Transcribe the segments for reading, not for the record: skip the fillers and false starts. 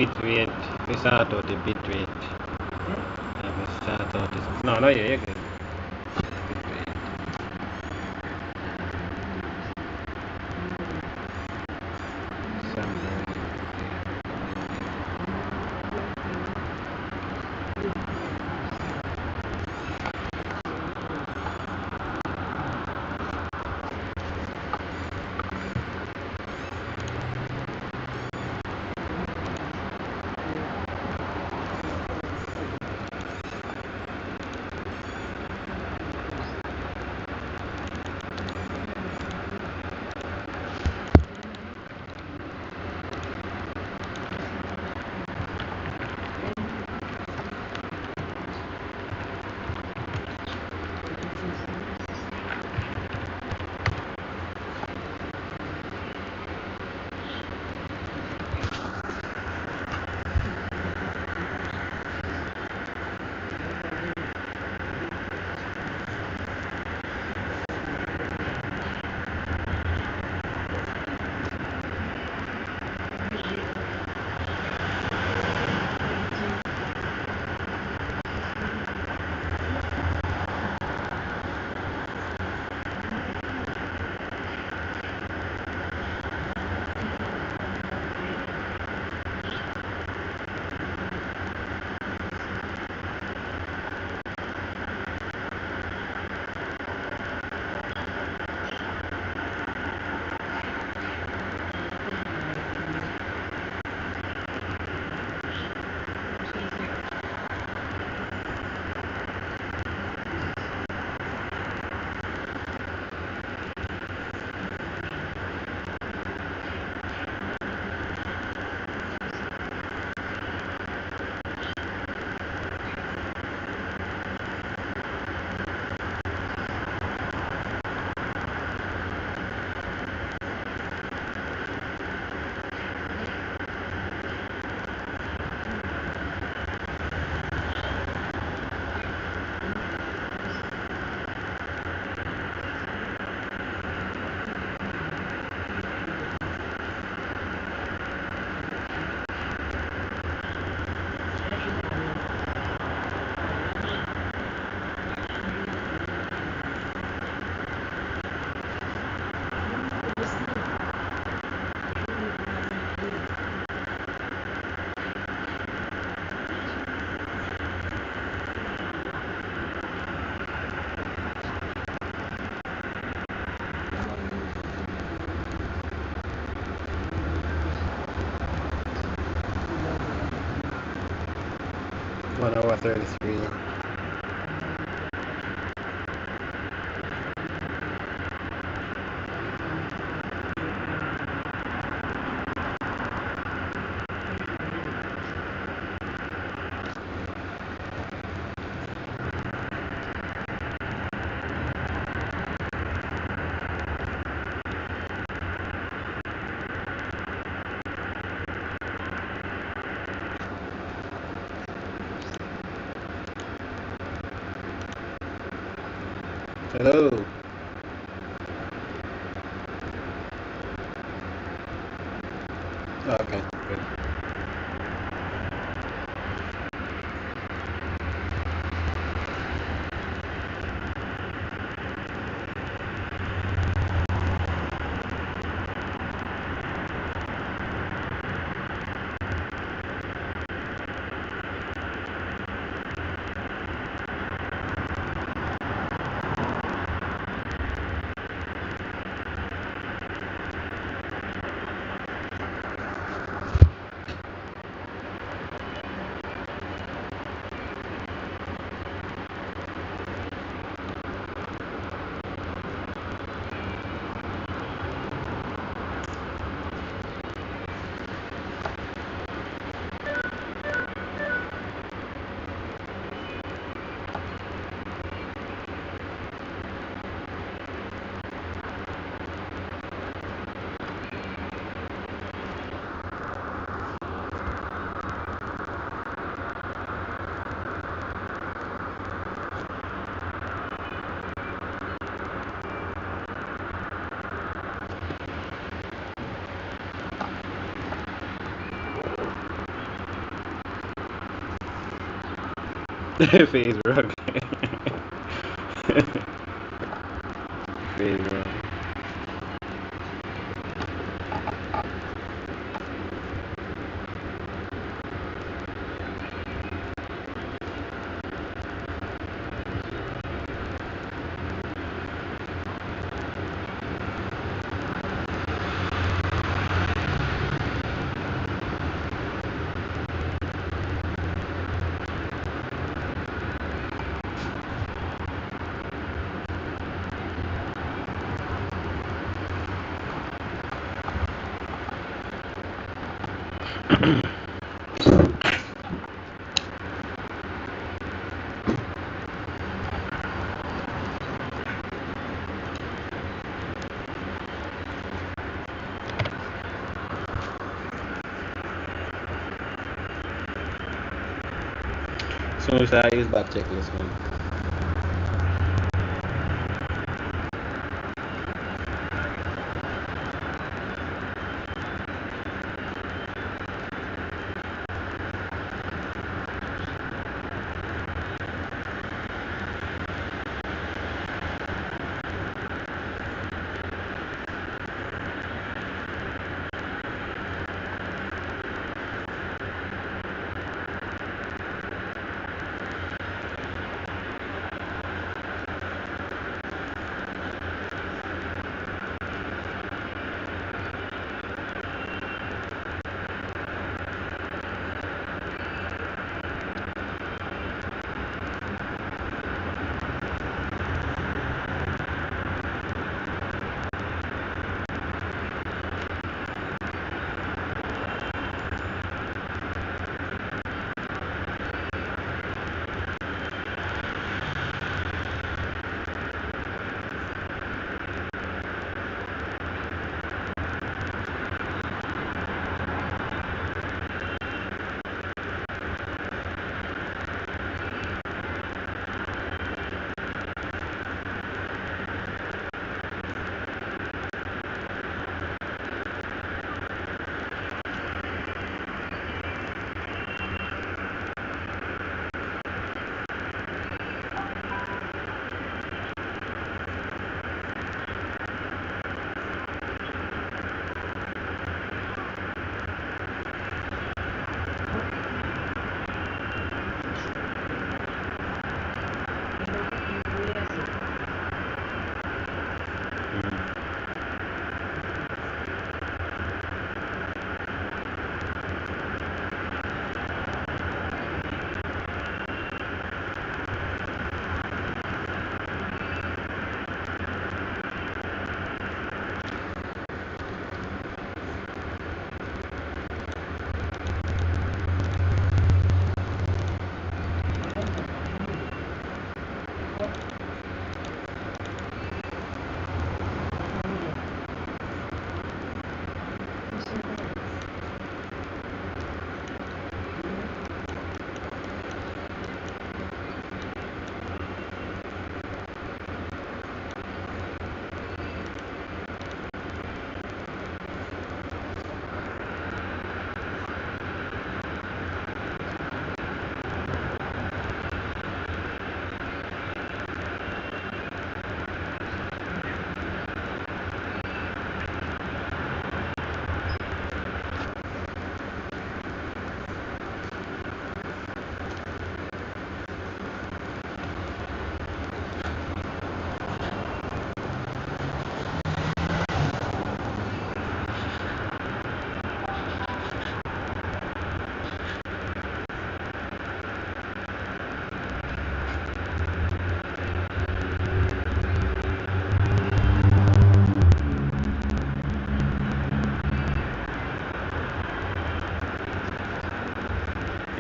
bitrate. We sort out the bitrate. Yeah, we sort out this. No, no, yeah, you're good. Bitrate. Sample. One hour 33. Hello. Okay, good. Phase rug. Phase rug. So I use back checklist man.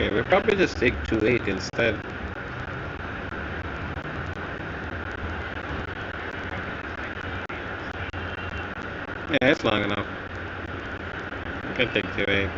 Okay, we'll probably just take 2.8 instead. Yeah, it's long enough. We can take 2.8.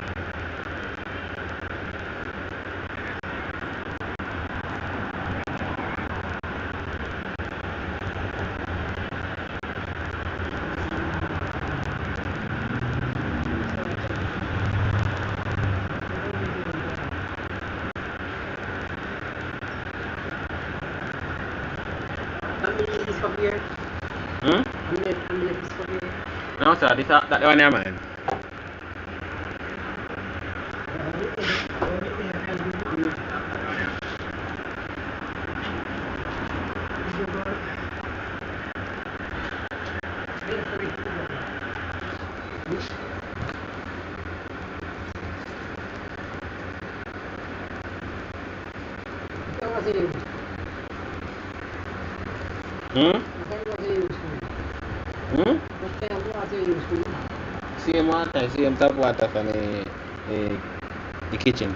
Hmm? No, sir, this that one here, man. Hmm? Hmm? Same water, same tap water from the kitchen.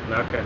Okay.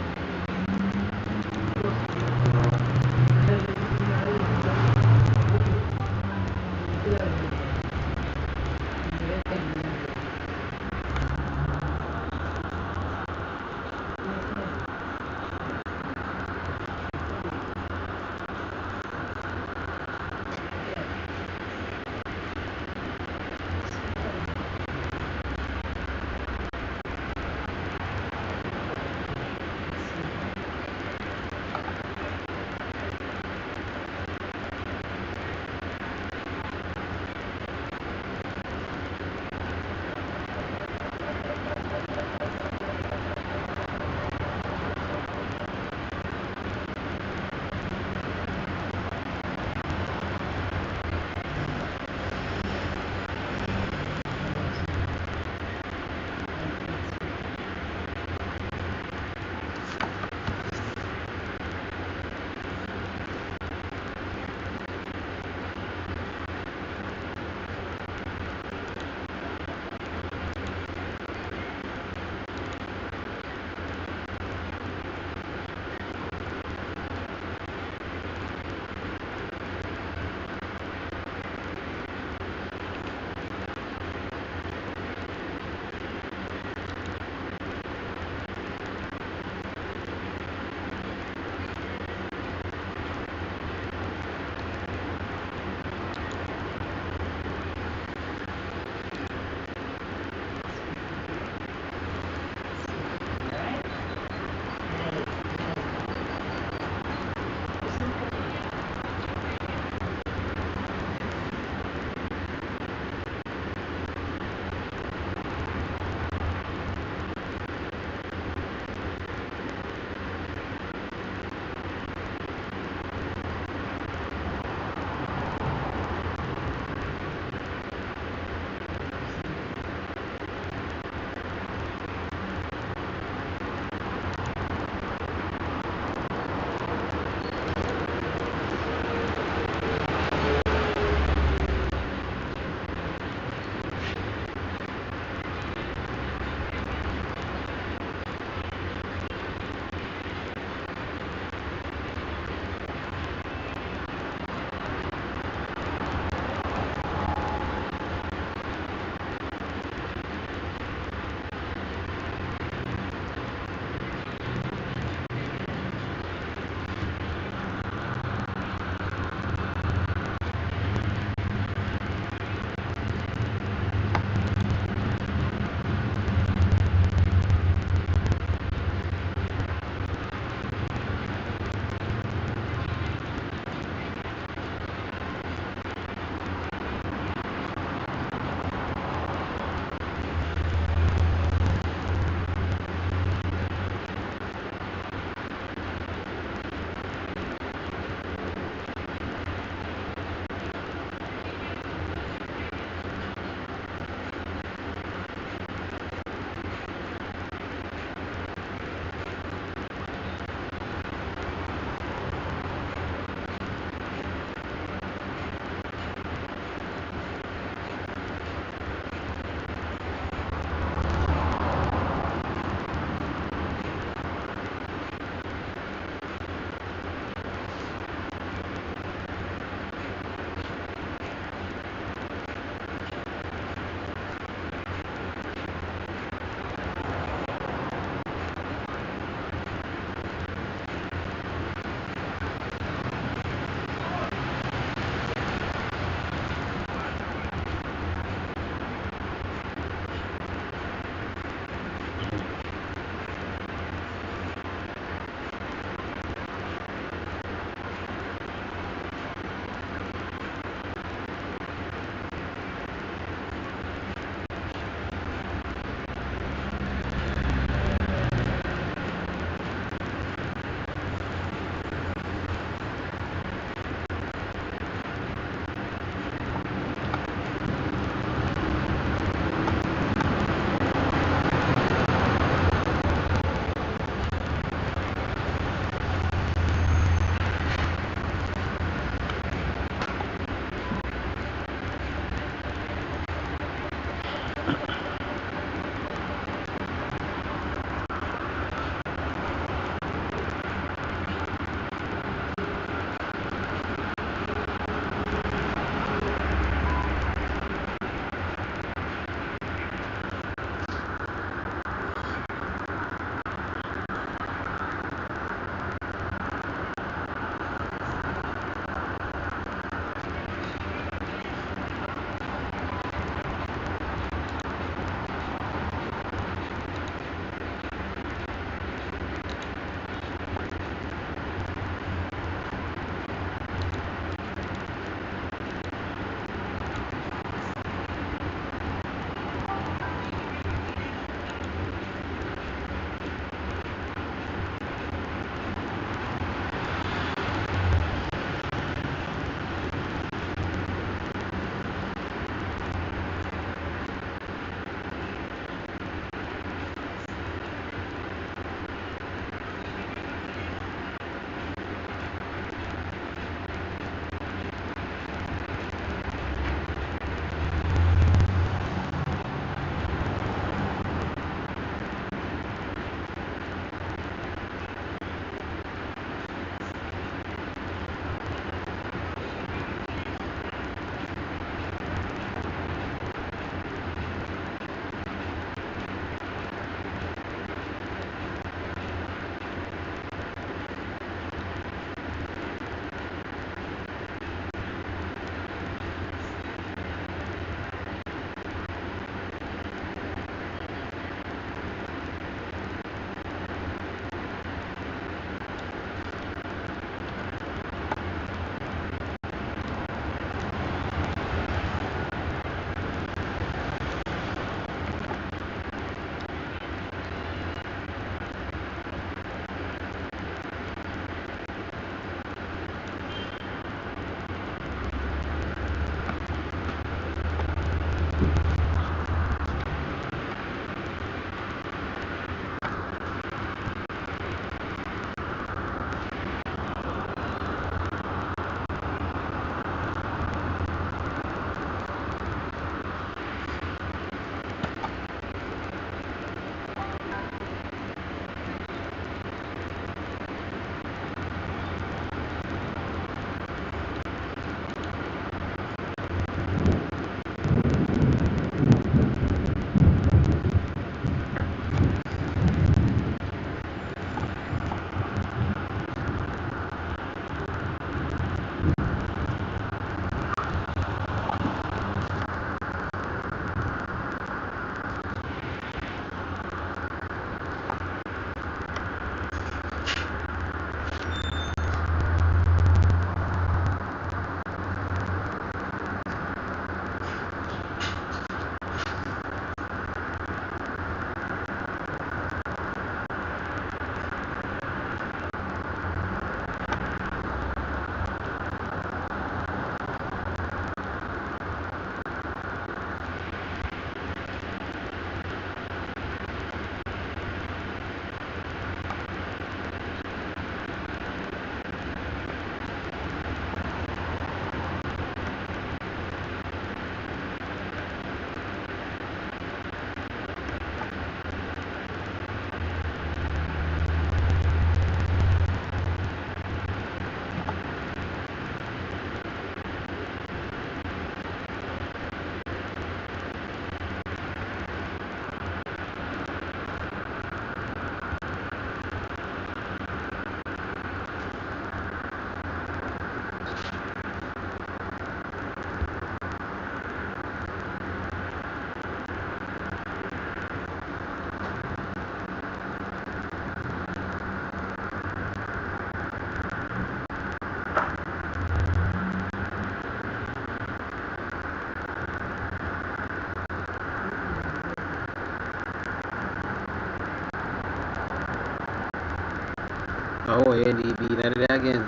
Oh, NDB, that it again.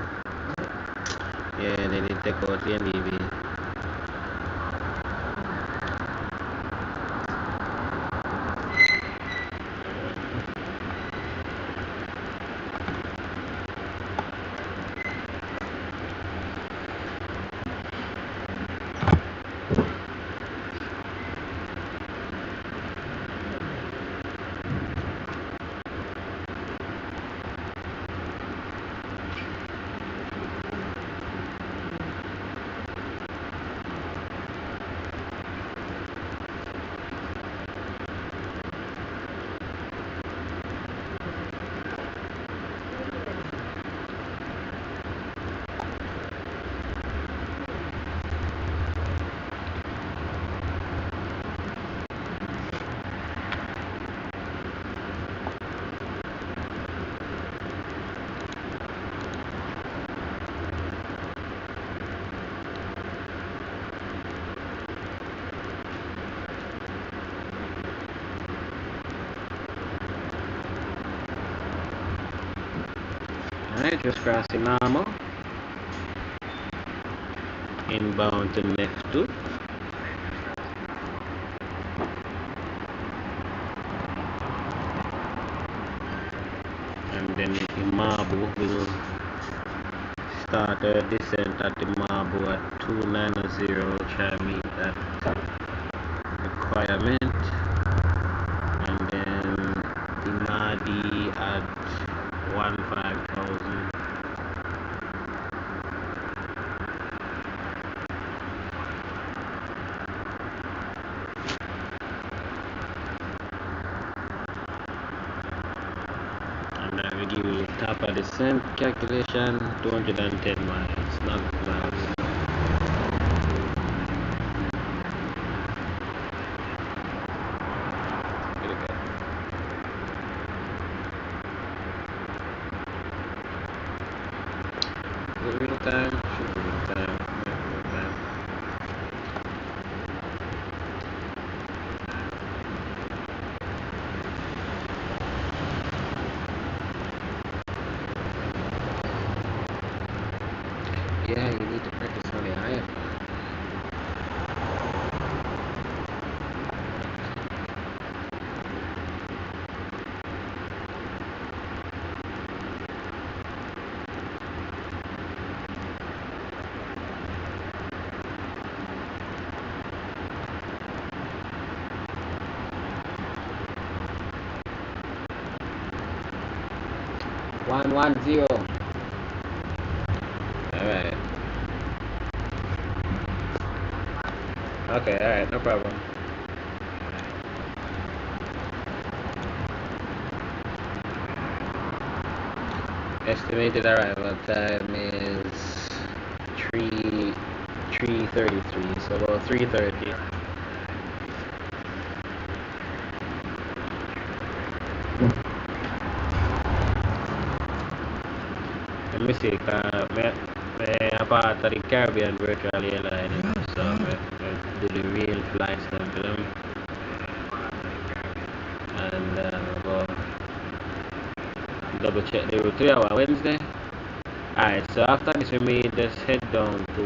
Yeah, they did take out the NDB. Alright, just crossing normal. Inbound to left 2. And then Imabu will start a descent at Imabu at 290, try and meet that requirement. And then Imadi at 15,000. And I will give you top of descent calculation, 210 miles, not miles. Real time, should be real time, real time. Yeah, you need to practice on the higher. 110. Alright. Okay, alright, no problem. Estimated arrival time is 3:33, so about 3:30. Let me see, me a part of the Caribbean virtual airline, so me do the real flights them for them. And go double check the route 3 hour Wednesday. Alright, so after this we may just head down to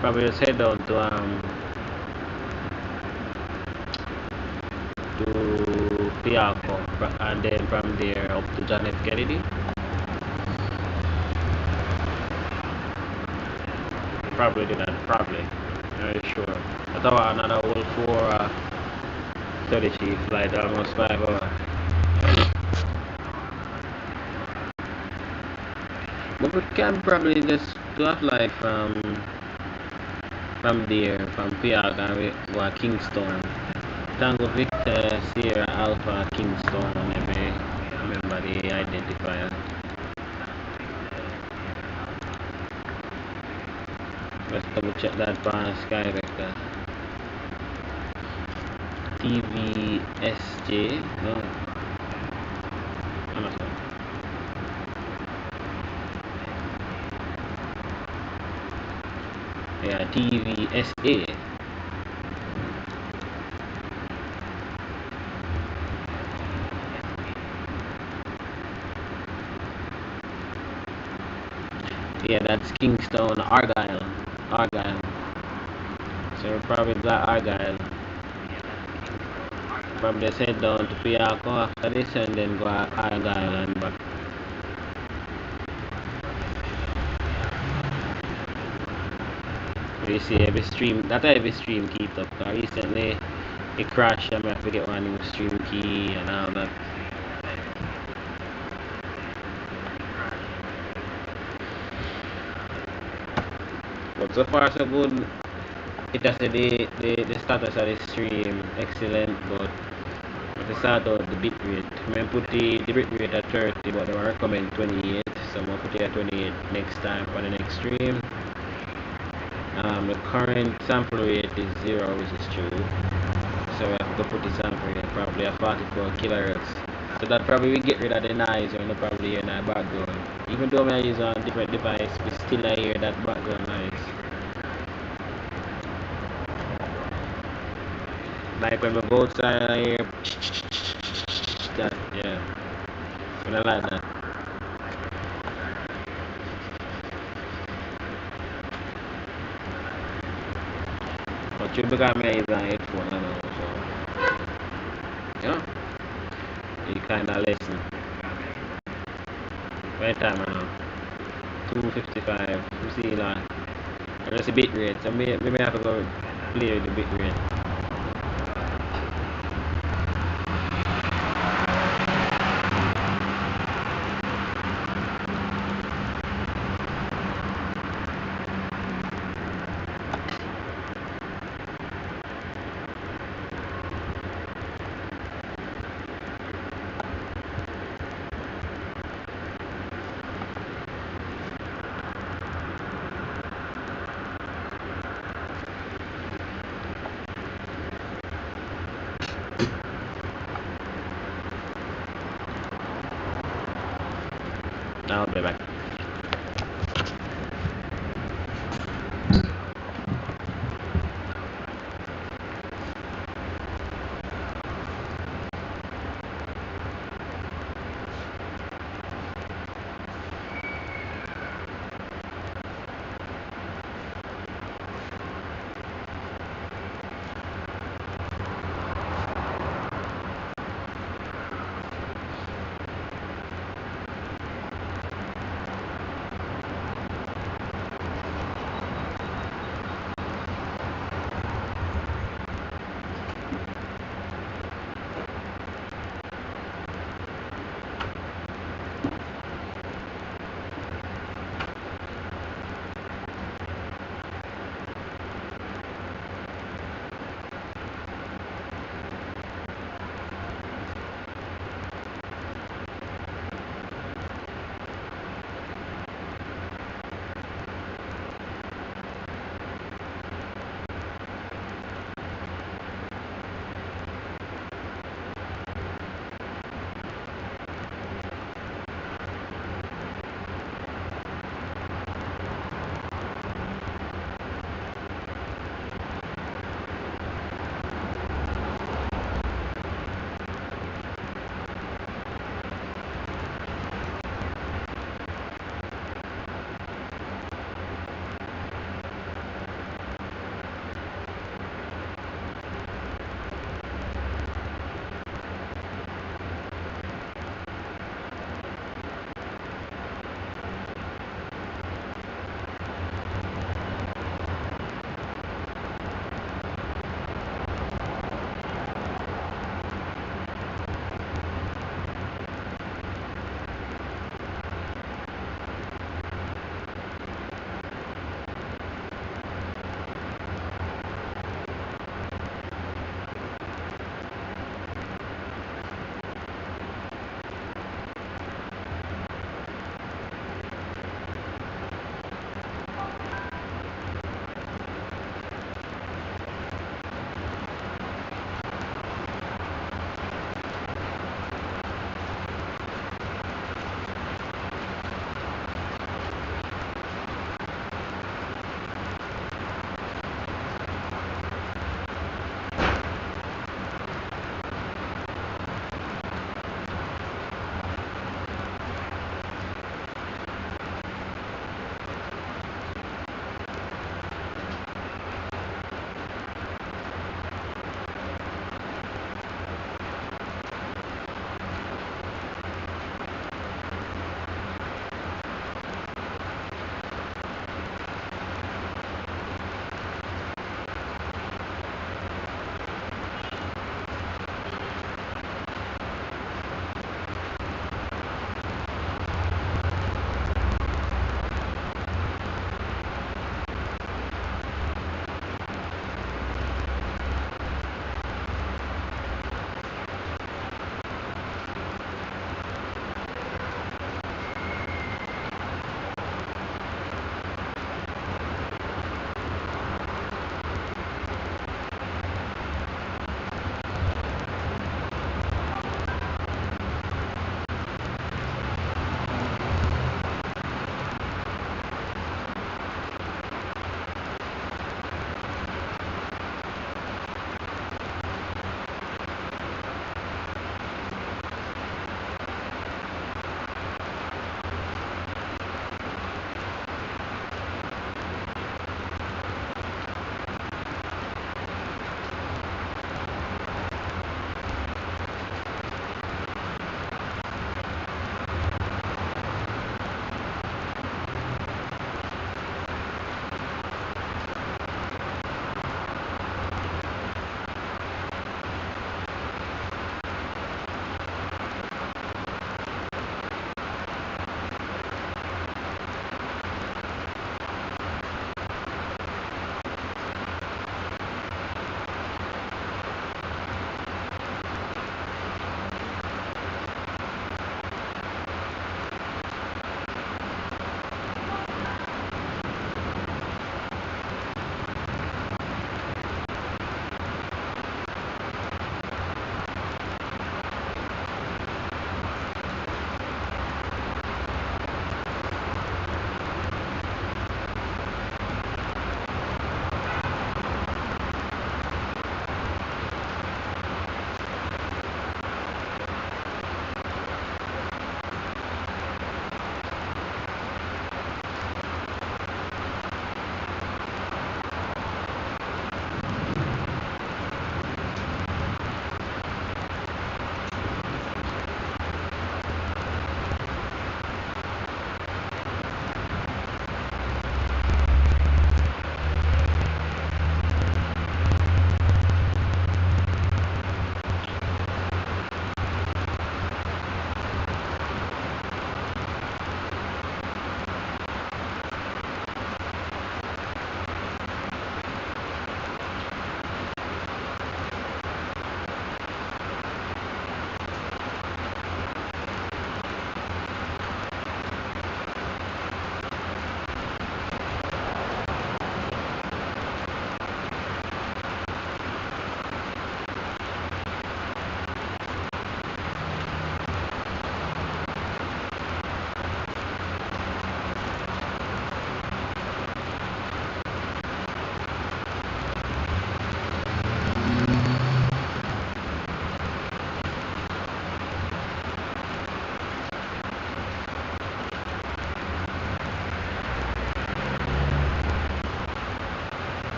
probably just head down to Piarco, and then from there up to John F. Kennedy. Probably do that, probably. Very sure. But another whole 4:30 flight, almost 5 hours. But we can probably just do a flight from there, from Piarco, and we go to Kingston. Tango Victor, Sierra Alpha, Kingston, maybe remember the identifier. Let's double check that for Sky Vector. TVSJ, no, Amazon. Yeah, TVSA. Yeah, that's Kingstown, Argyle. Argyle. So we'll probably got Argyle. Probably just head down to Piarco after this and then go Argyle and back. You see every stream, that every stream keep up. Recently it crashed and I have to get one new stream key and all that. But so far so good. It has the status of the stream excellent, but to start out the bitrate. I put the bitrate at 30, but they were recommend 28, so I'm gonna put it at 28 next time for the next stream. The current sample rate is 0, which is true, so we have to put the sample rate probably at 44 kilohertz. So that probably will get rid of the noise when you probably hear in the background. Even though I use a different device, we still I hear that background noise. Like when we go outside, I hear that, yeah. I don't like that. But you become me is an headphone now, so you know, you kinda listen. Right time now. 255. You see that. And that's the bit rate. So we may have to go play with the bit rate. I'll be back.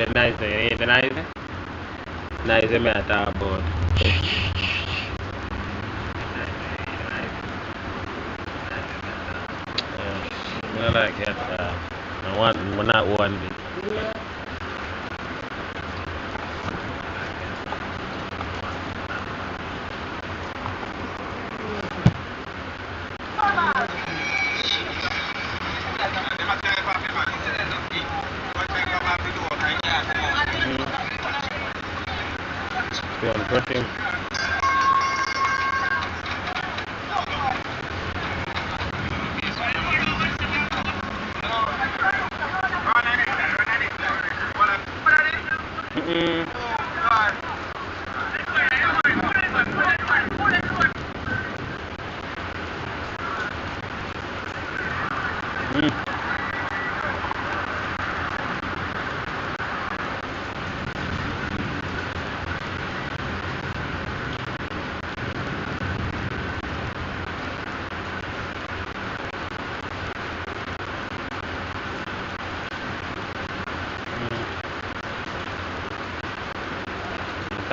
the nice, the nice, nice me I talk about. I don't like that. I want, not one bit. One protein.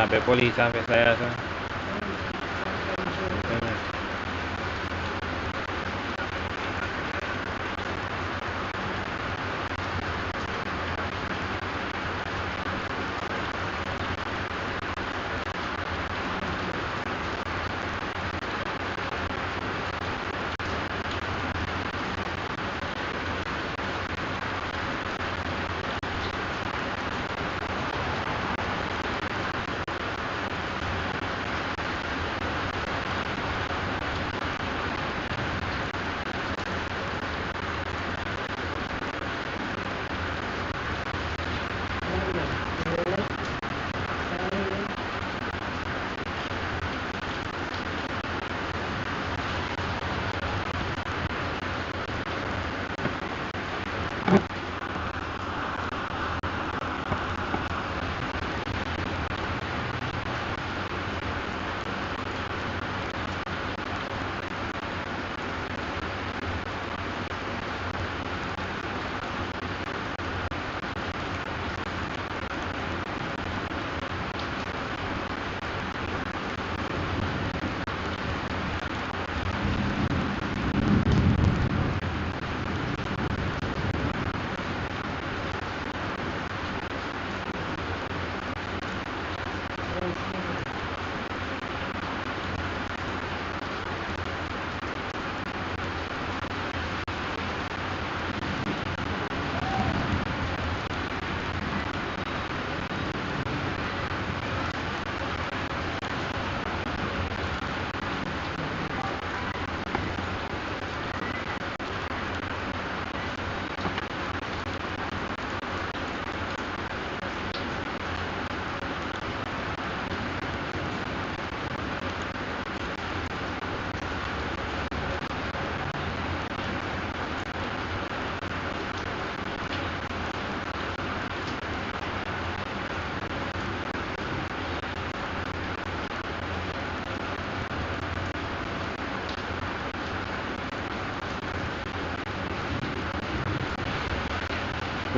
Sampai police sampai saya so.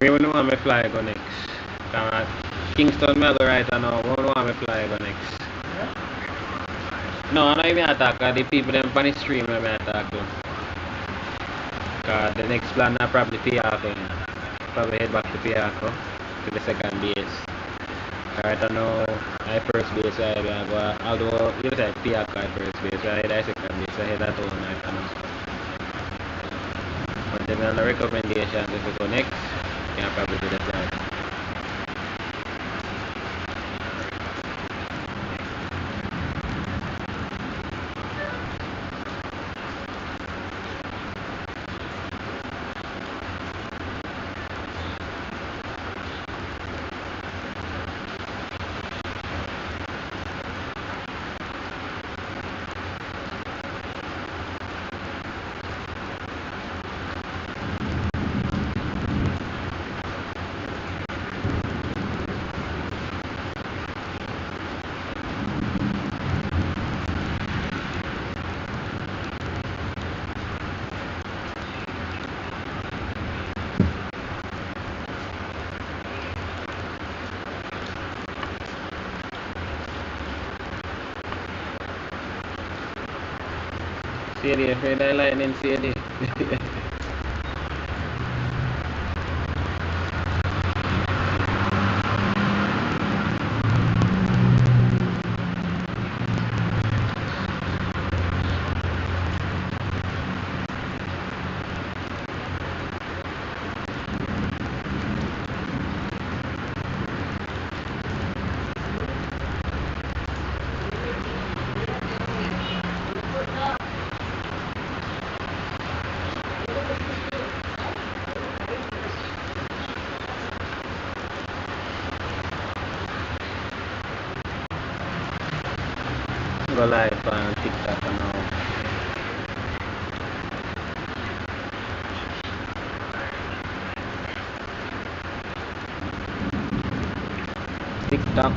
Where you want me fly go next? Kingston me go right now. Where you want me fly go next? No, I know you may attack the people them on the stream me attack to. Cause the next plan I probably Piaco. Probably head back to Piaco to the second base. Right now I first base I go although you say Piaco at first base, I head second base, I head at home right now. But then on the recommendation if we go next, you can probably do the plan. CD, afraid of lightning, CD. Go live on TikTok now. TikTok.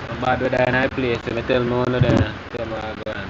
I'm bad with that in my place, so I tell me one of them. Tell me I go on.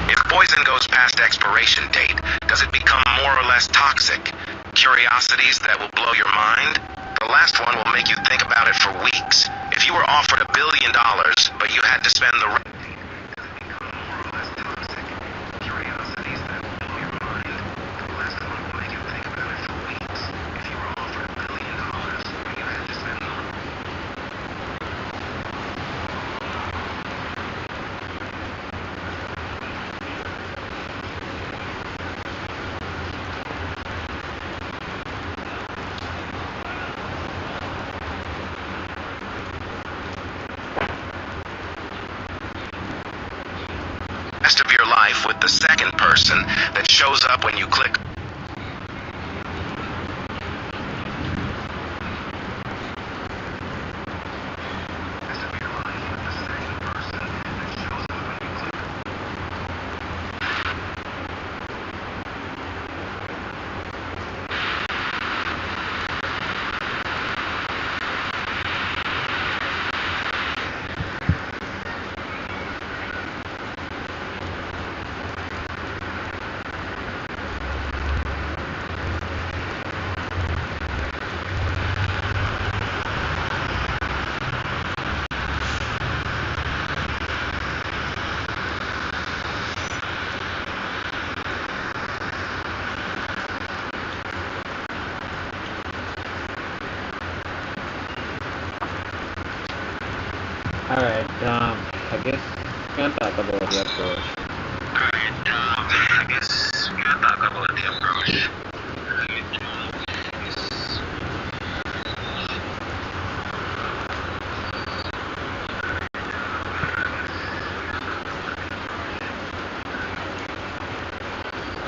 If poison goes past expiration date, does it become more or less toxic? Curiosities that will blow your mind? The last one will make you think about it for weeks. If you were offered $1 billion, but you had to spend the rest... of your life with the second person that shows up when you click. Alright, I guess we can talk about the approach.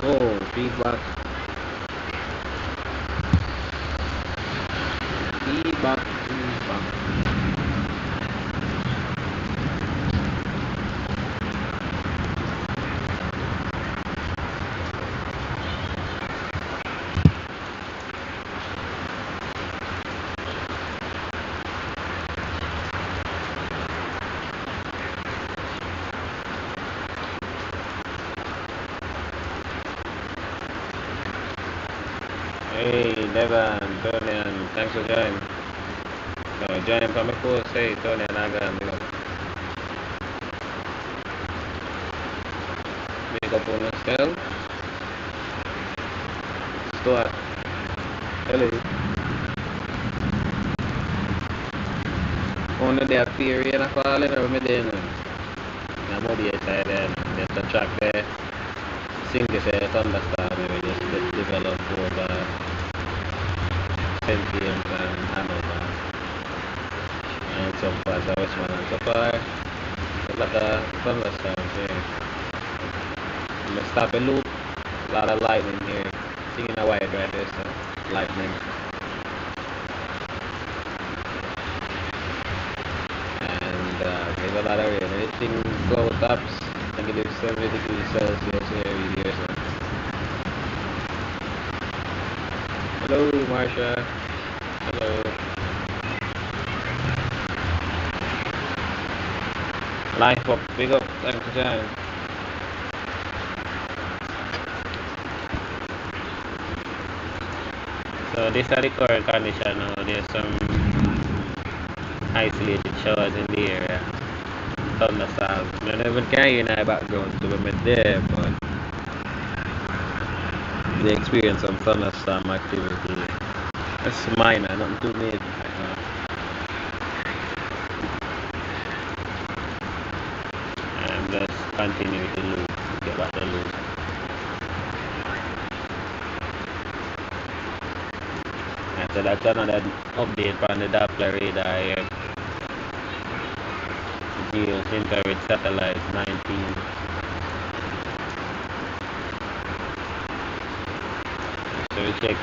Oh, feedback. Feedback. Hey, Devon, Tony, thanks for joining. Joining from my course, hey, Tony and Agan, big up on yourself. Stuart, hello. Only the period of falling or me then. I'm on the side and there's a track there. Sing this thunderstorm, we just develop over Sentience and Hanover. And some parts of Westmoreland. So far, there's like a thunderstorm here. I'm gonna stop a loop, a lot of lightning here. Seeing a wide right there, so lightning. lot of rain. Everything go tops, negative 70 degrees Celsius every year. So. Hello, Marsha. Hello. Life up, big up, thanks for time. So this is the current condition now. There's some isolated showers in the area. Thunderstorms. I don't even carry in our background to be there, but they experience some thunderstorm activity. It's minor, nothing too major right now. And just continue to loop, get back the loop. And so that's another update on the Doppler radar here. Geos infrared satellite 19. So we check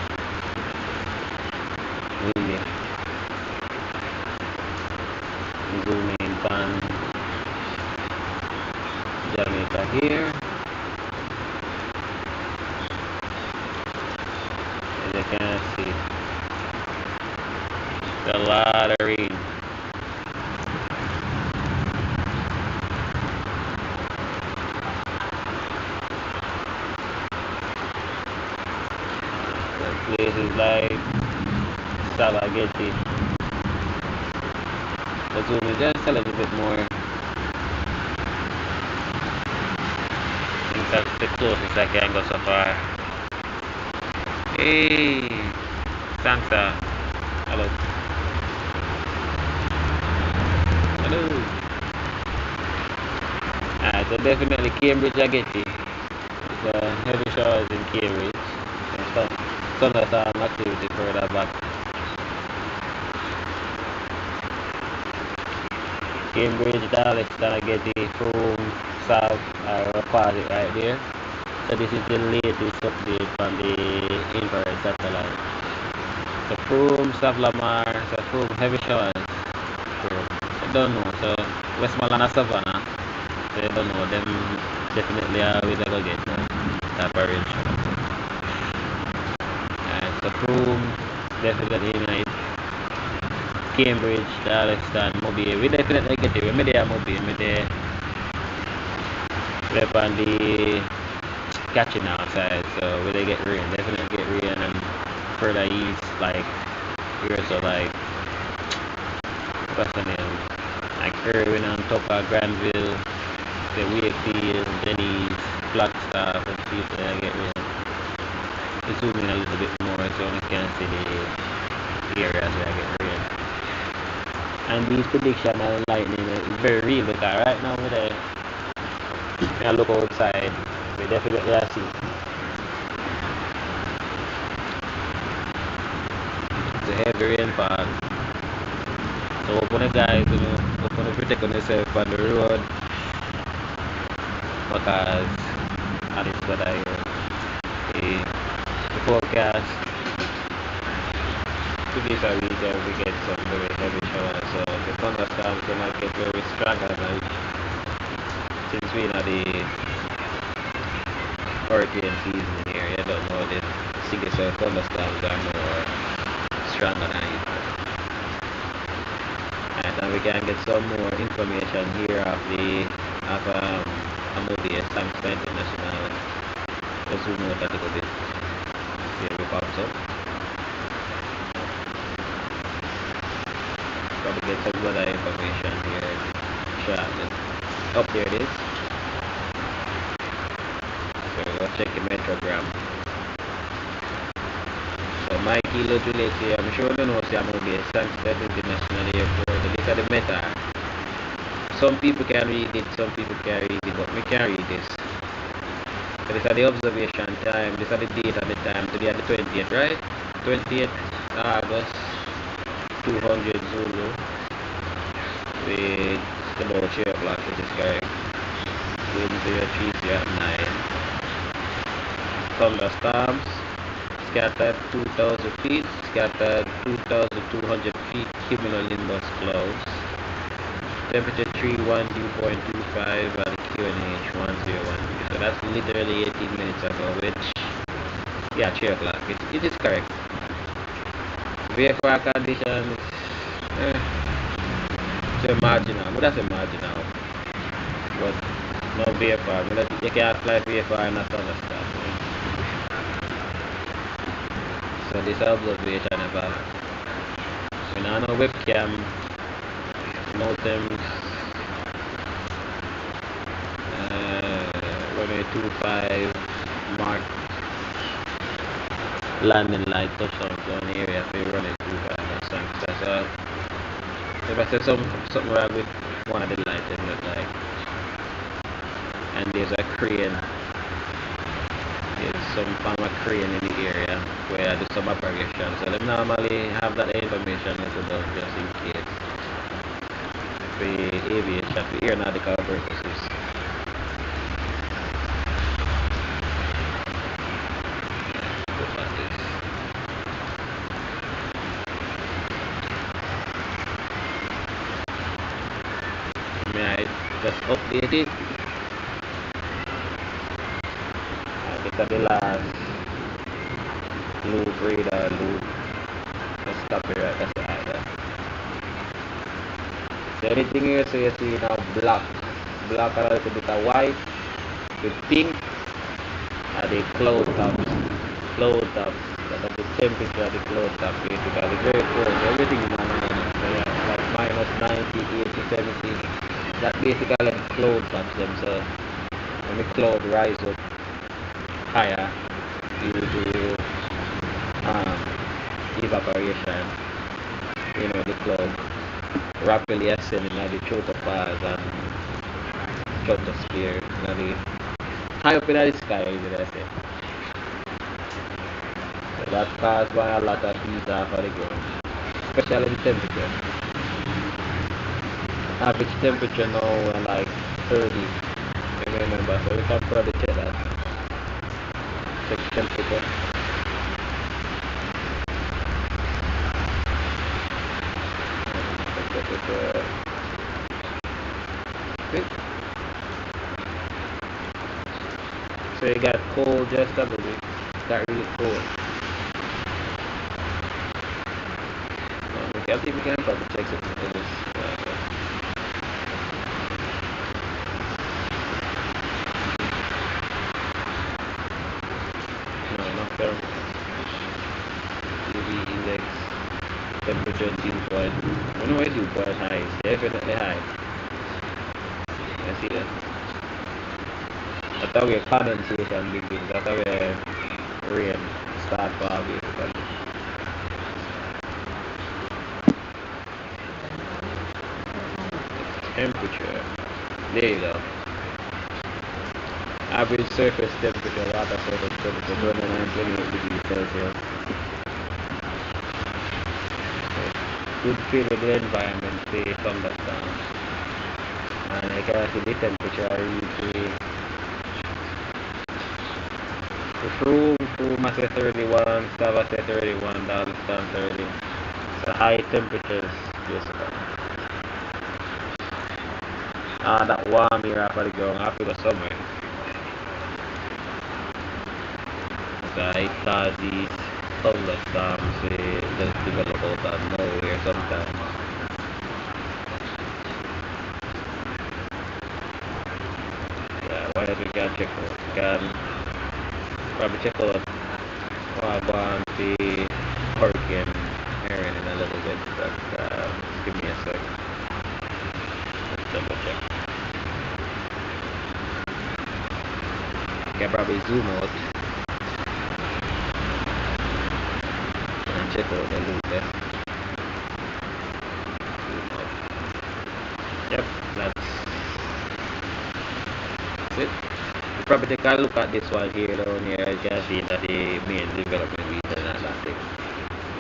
windy. Zoom in on Jamaica here. As you can see, a lot of rain. The place is like Salageti. Let's zoom in just a little bit more. I think that's the closest I can go so far. Hey, Sansa. Hello. Hello. Alright, so definitely Cambridge I get it. It's heavy showers in Cambridge. And thunderstorm activity further back. Cambridge, Darlington, I get the Frome, South, Pacific right there. So this is the latest update from the infrared satellite. So Frome, South Lamar, so Frome heavy showers. Frome. I don't know. So Westmoreland and Savannah. So I don't know. Them definitely always I go get that rain shower. So Frome definitely in it. Cambridge, Darlington, Mobile. We definitely get it. We're there, Mobile. We're there. We're on the catching outside, so we they get rain. Definitely get rain and further east, like here, so like what's the name? Like Irwin on top of Granville, the Wakefield, Denny's, Flagstaff, and people that get rain. We zoom in a little bit more so you can see the areas where I get rain. And these predictions and lightning is very real because right now when I look outside, we definitely see the heavy rainfall. So open the guys, open to protect yourself on the road because that is what the forecast to this region we get some very heavy showers. So the thunderstorms they might get very strong and since we're in the hurricane season here, you don't know the signature thunderstorms are more stronger than it. And then we can get some more information here of Amodia Samsung International. Just zoom out a little bit. See if it pops up. Probably get some other information here shortly. Oh, there it is. So we'll check the metrogram. So my kilo Juliet here, I'm sure you know Amodia Samsung International Airport. These are the meta. Some people can read it, some people can't read it, but we can read this. So these are the observation time, these are the date and the time. Today are the 20th, right? 20th August 200 Zulu with about 3 o'clock, which is correct. Wind 033 at 9. Thunderstorms scattered 2,000 feet, scattered 2,200 feet cumulonimbus clouds. Temperature B312.25 and QNH 1013. So that's literally 18 minutes ago, which, yeah, 3 o'clock. It is correct. VFR conditions, so marginal, but that's a marginal. But no VFR, but you can't fly VFR and not understand. So this observation about when I know webcam, no terms, runway 25 mark landing light touchdown zone area for runway 25 and something. So if I say something wrong with one of the lights, it look like, and there's a crane. There's some form of crane in the area where I do some operation. So they normally have that information listed down just in case for aviation, for aeronautical purposes. Look at this. May I just update it? Look at the last loop, radar loop. Let's stop it right beside that. So anything here, so you see now black and a little bit of white with pink are the cloud tops. That's the temperature of the cloud top basically. Very cold. Everything is on so yeah, like minus 90, 80, 70. That basically the cloud tops themselves. When the cloud rise up higher due to evaporation, the cloud rapidly ascending at the tropopause and stratosphere, the high up in the sky, did I say. So that caused by a lot of heat off of the ground, especially the temperature. Average temperature now like 30, if you remember, so we can probably check that. Check temperature. So it got cold just a little bit. Got really cold. I think we can probably check it for this. No, not fair. UV index, temperature dew point. I don't know why dew point high. It's definitely high. I see that. That's where condensation begins. That's where rain starts falling. Temperature. There you go. Average surface temperature, water surface temperature, 29-28 degrees Celsius. Good feeling environment for thunderstorms. And I can see the temperature reach room to Massa 31, Savase 31, Darlington 30. So high temperatures basically. That warm air off of the ground after the summer. So it causes these thunderstorms to just develop out of nowhere sometimes. Yeah, why don't we can check out? We can probably check out what going to hurricane area in a little bit, but just give me a sec. Let's double check. Can probably zoom out and check out the loop there. Zoom out. Yep, that's it. You probably take a look at this one here down here. You can see that the main development region and that thing.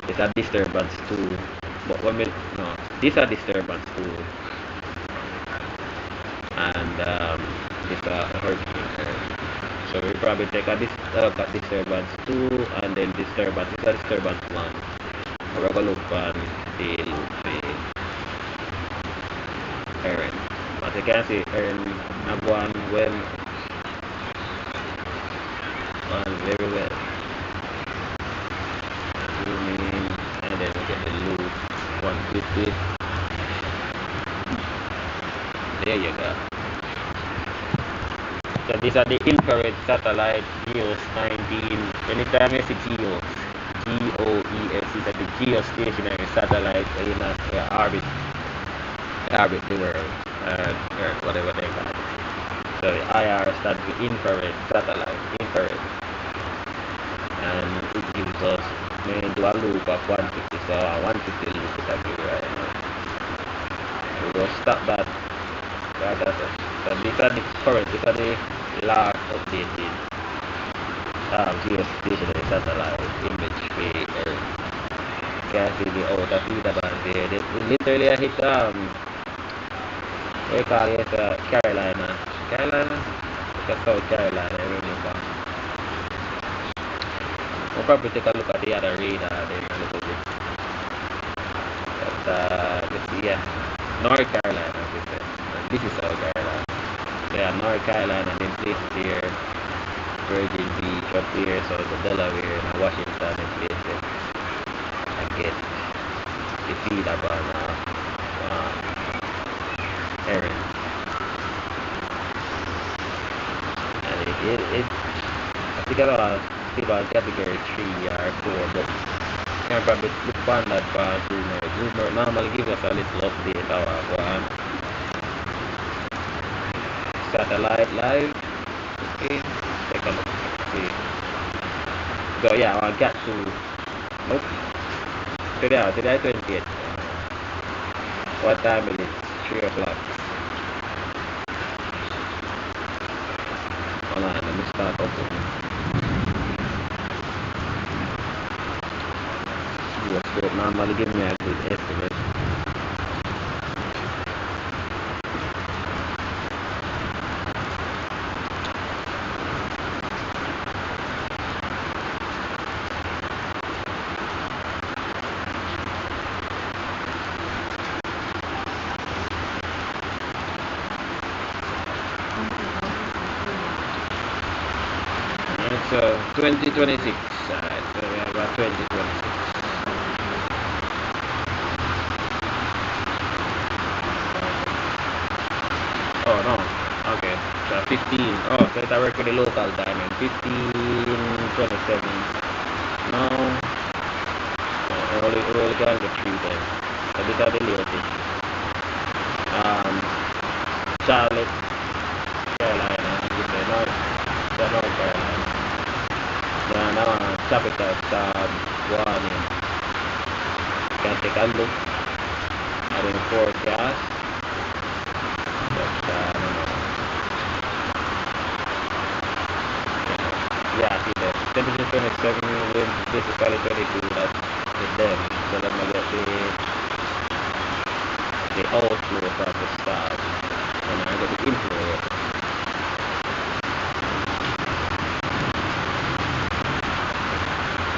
It's a disturbance too. But when we no, this a disturbance too. And this a hurricane. So we probably take a look at disturbance 2 and then disturbance. This is disturbance 1. We're going to look on the loop. you can see number one well and very well. Zoom in and then we get the loop 150. There you go. So these are the infrared satellite GEOS 19. Anytime you see GEOS, GOES, is the geostationary satellite where you know orbit the world, Earth, whatever they call it. So the IR stands for infrared satellite, infrared, and it gives us do a loop of 150, so 150 loop it will give right now. We will stop that. So these are the current, these are the last updated geostationary satellite image for Earth. You can see the outer feeder band there. They literally hit what you call it, Carolina, it's South Carolina, I remember. We'll probably take a look at the other radar then a little bit. But let's see, yeah, North Carolina, this is South Carolina. Yeah, North Carolina, then places here, Virgin Beach up here, so the Delaware and Washington and places. I get the feeder band Erin. And it I think I don't see about category 3 or 4, but can probably look on that for Zoomer. Zoomer normally gives us a little update of satellite live. Okay, take a look. See. So yeah, I got to nope. Today 28. What time is it? 3 o'clock. Hold on, let me start opening. Would normally give me a good estimate. It's 2026. Alright, so we have got 2026. Oh no, okay, so 15, oh, so I work with the local time and 15:27. No, only can get 3 then. So these are the latest. Charlotte, Carolina, with the North Carolina. Then capital star warning. You can take a look at the forecast. Yeah, see the temperature 27, wind basically 22, that's with them. So let me get the outflow from the stars, and I get the inflow.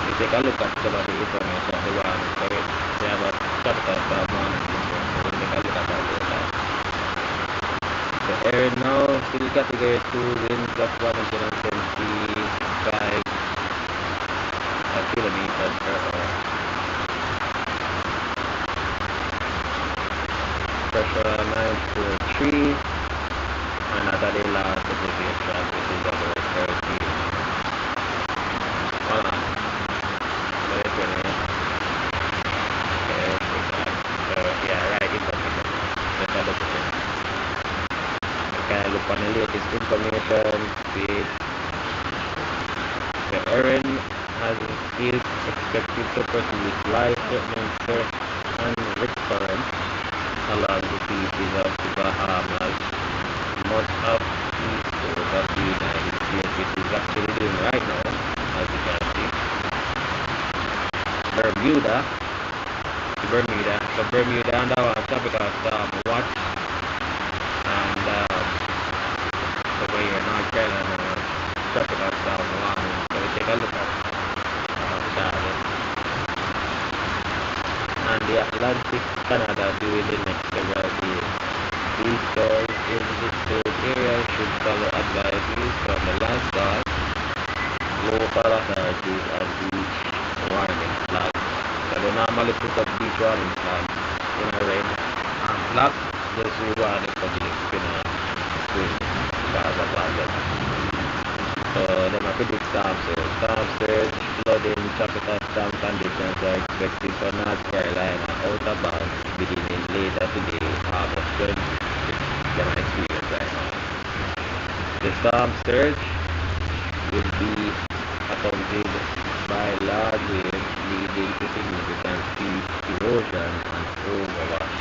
You take a look at some of the information, the one, so they have a capital star warning, so we'll take a look at that later. The air now, still category 2, winds of 125 kilometers per hour. Pressure 943, and after the last observation, which is about 30. Hold on. Wait a minute. Okay, yeah, right information. Let's have a look at it. Okay, look on the latest information with the Erin is expected to produce life-threatening surf and recurrent along the beaches of the Bahamas, much of the east coast of the United States, which is actually doing right now, as you can see. Bermuda under our tropical storm watch, and over here North Carolina tropical storm warning. So we take a look at Charlotte and the Atlantic Canada during the next several days. These stores in the disturbed area should follow advices from the lifeguard, low authorities, and beach warning flags. So they normally put up beach warning flags in a red and black, just to warn the public, swim cause a problem. So them are predict storm surge, flooding, tropical storm conditions are expected for North Carolina outer banks beginning later today, August 26th. Them are experienced right now. The storm surge will be accompanied by large waves leading to significant sea erosion and overwash,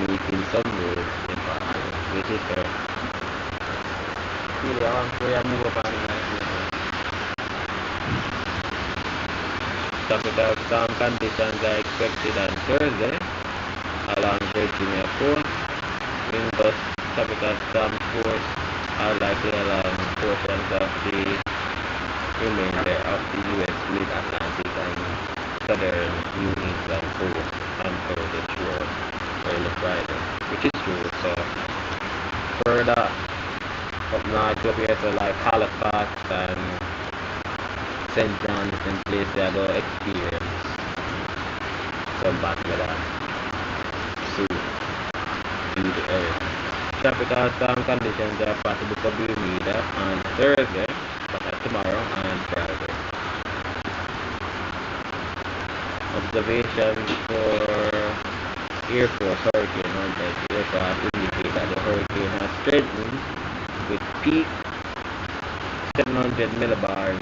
making some roads impassable, which is fair. Really, I want to move up on the tropical storm conditions are expected on Thursday along Virginia coast. Wind gusts tropical storm force are likely along portions of the remainder of the U.S. mid-Atlantic and southern New England coast and further throughout early Friday, which is true. So further up north up here, so like Halifax and St. John's and places they are going to experience some bad weather soon due to area. Tropical storm conditions are possible for Bermuda on Thursday, tomorrow and Friday. Observations for Air Force Hurricane Hunters aircraft indicate that the hurricane has strengthened with peak 700 millibars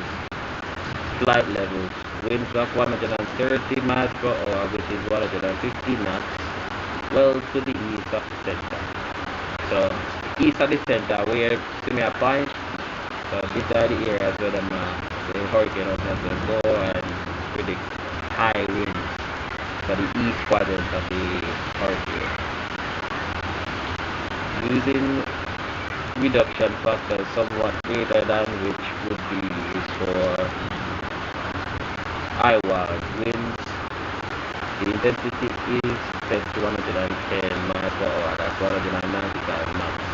flight levels, winds of 130 miles per hour, which is 150 knots, well to the east of the center. So, east of the center, where to me a point, so these are the areas where the hurricane hunters will go and predict high winds for the east quadrant of the hurricane. Using reduction factors somewhat greater than which would be used for Iowa winds, the intensity is set to 110 miles per hour, that's 195 knots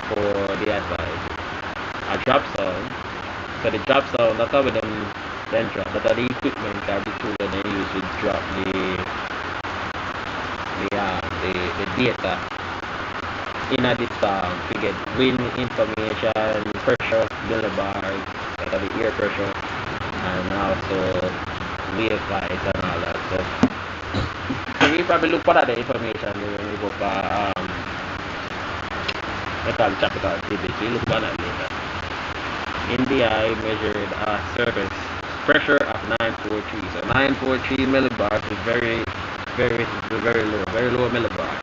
for the advice. A drop sound, so the drop sound, that's how them then drop, that are the equipment or the tool that they use to drop the data in a storm to get wind information, pressure, millibars, that are the air pressure, and also wave height and all that stuff. So you probably look for that information when you go for tropical activity. You look for that later. India measured a surface pressure of 943. So 943 millibars is very low millibar.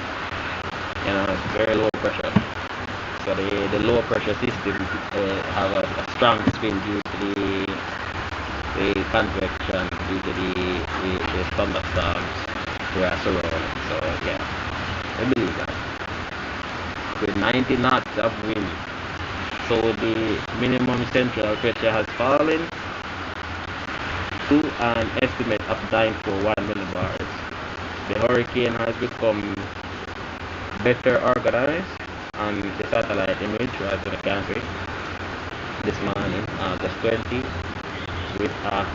You know, it's very low pressure. So the low pressure system have a strong spin due to the convection, due to the thunderstorms we are surrounded. So yeah, I believe that. With 90 knots of wind, so the minimum central pressure has fallen to an estimate of 941 millibars. The hurricane has become better organized, and the satellite image was in the country this morning, August 20, with a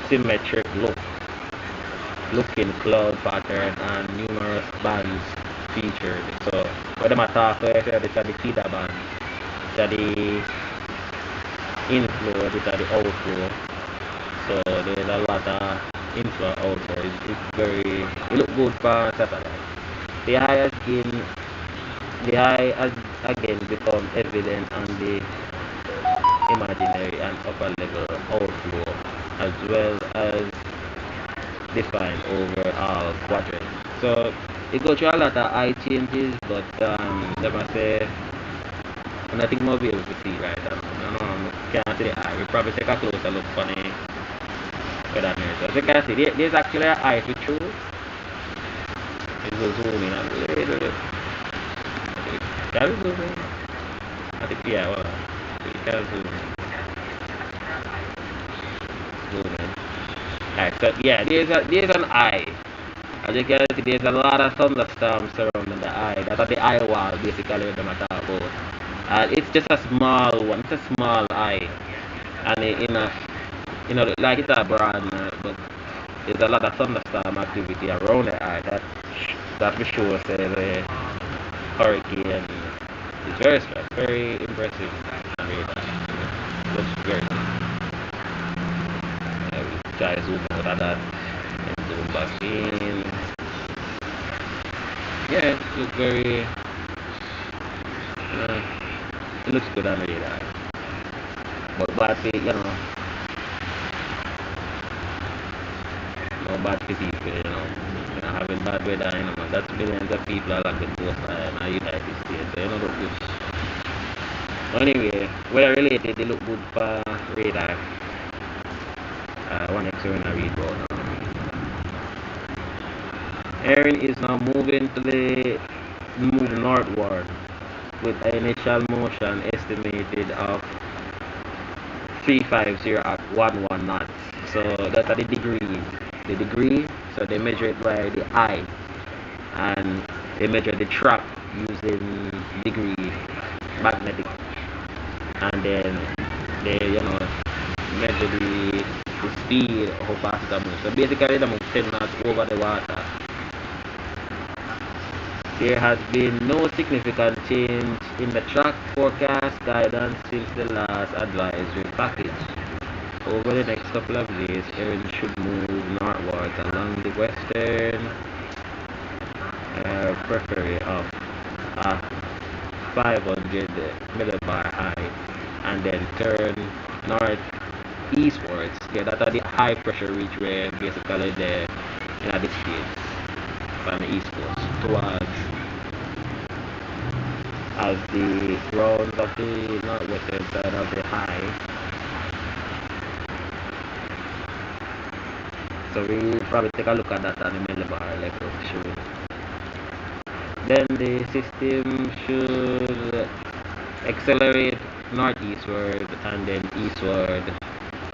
symmetric looking cloud pattern and numerous bands featured. So what I'm talking about, these are the feeder bands, these are the inflow, these are the outflow. So there's a lot of inflow outflow. It look good for satellite. The eye has again become evident on the imaginary and upper level outflow, as well as defined overall quadrant. So it goes through a lot of eye changes, but let me say nothing more be able to see right now. Can't see the eye. We probably take a closer look for the weather mirror. So as you can see, there's actually an eye to choose. It will zoom in a little bit. Can we zoom in? I think yeah, well, you can zoom in. Zoom in. Alright, so yeah, there's an eye As you can see, there's a lot of thunderstorms surrounding the eye. That are the eye wall, basically, what I'm talking about. And it's just a small one. It's a small eye, and like it's a broad, but there's a lot of thunderstorm activity around the eye. That for sure say the hurricane is very strong, very impressive. Looks very good. We try zoom out of that and zoom back in. Yeah, it looks very, it looks good on the radar. But bad for, no bad for people, having bad weather, that's millions of people along the coastline in the United States, so look good. Anyway, weather related, they look good for radar. One extra when I read about now. Erin is now moving northward with an initial motion estimated of 350 at 11 knots. So that's at the degree. The degree, so they measure it by the eye, and they measure the track using degree magnetic, and then they measure the speed how fast it moves. So basically they move 10 knots over the water. There has been no significant change in the track forecast guidance since the last advisory package. Over the next couple of days, Erin should move northwards along the western periphery of a 500 millibar high, and then turn northeastwards. Yeah, that are the high pressure reach where basically the United States on the east coast towards as the rounds of the northwestern side of the high. So we probably take a look at that on the millibar like to show. Then the system should accelerate northeastward and then eastward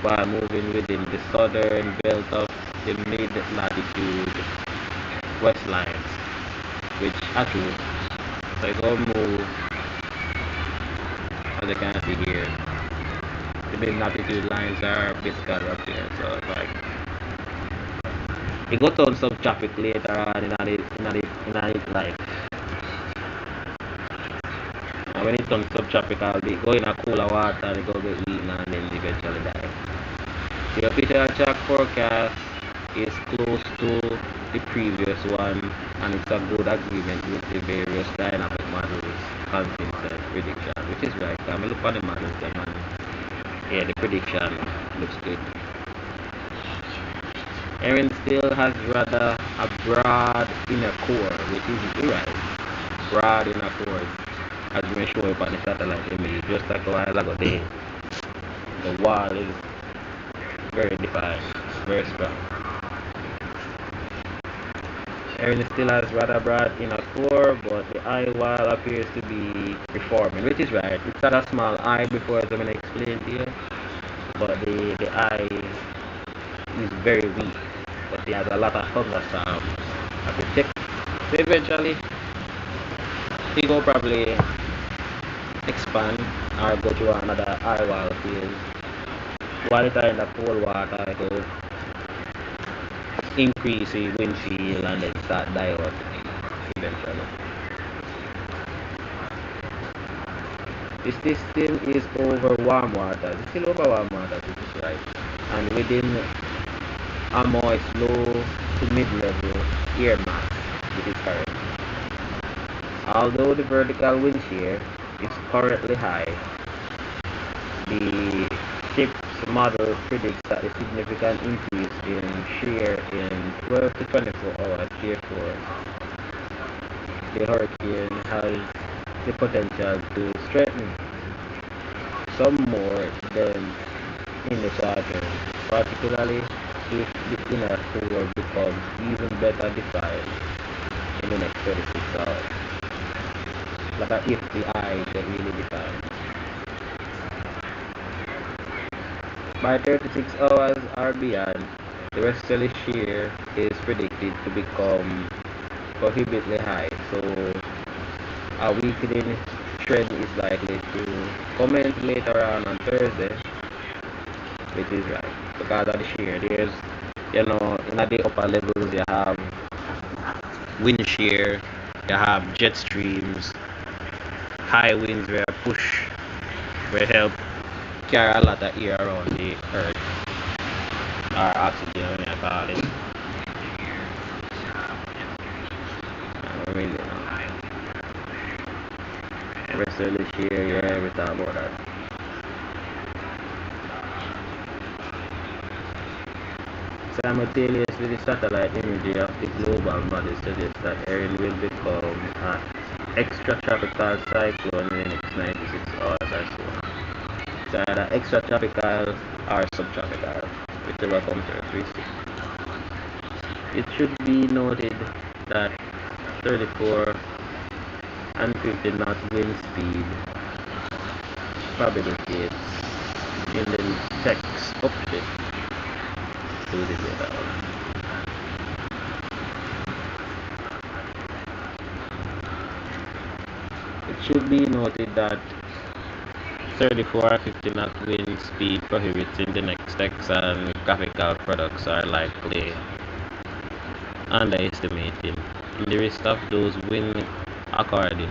while moving within the southern belt of the mid-latitude west lines, which actually, so it's all move, as you can see here, the mid-latitude lines are basically up here, so it's like, it got on subtropic later on in its life. And when it turns subtropical, they go in a cooler water, they go get eaten and then eventually die. The official track forecast is close to the previous one, and it's a good agreement with the various dynamic models consistent prediction, which is right. I'm look at the models them, and yeah, the prediction looks good. Erin still has rather a broad inner core, which is right. Broad inner core, as we may show up on the satellite image just like a while ago. The wall is very defined, very strong. Erin still has rather broad inner core, but the eye wall appears to be reforming, which is right. It's had a small eye before, as I'm going to explain to you, but the eye is very weak, but it has a lot of thunderstorm. I could check. So eventually, it will probably expand or go through another eye wall phase. While it's in the cold water, it will increase the wind chill and then start die out eventually. The system is over warm water. It's still over warm water, which is right. And within a moist low to mid-level air mass, which is correct. Although the vertical wind shear is currently high, the ship's model predicts that a significant increase in shear in 12 to 24 hours. Therefore, the hurricane has the potential to strengthen some more than in the short term, particularly if the inner core becomes even better defined in the next 36 hours. Like if the eye get really defined. By 36 hours or beyond, the westerly shear is predicted to become prohibitively high, so a weakening trend is likely to commence later on Thursday, which is right because of the shear. There's, in the upper levels you have wind shear, you have jet streams, high winds where push will help carry a lot of air around the earth, or oxygen when you call it. I don't really know. Westerly shear, yeah, we talk about that. Simultaneously, the satellite imagery of the global model suggests that Erin will become an extratropical cyclone in the next 96 hours or so. It's either extratropical or subtropical, whichever comes first, we see. It should be noted that 34 and 50 knot wind speed fabricates in the text update to the data. It should be noted that 34 or 50 knot wind speed prohibits in the next text and graphical products are likely underestimating in the rest of those wind according.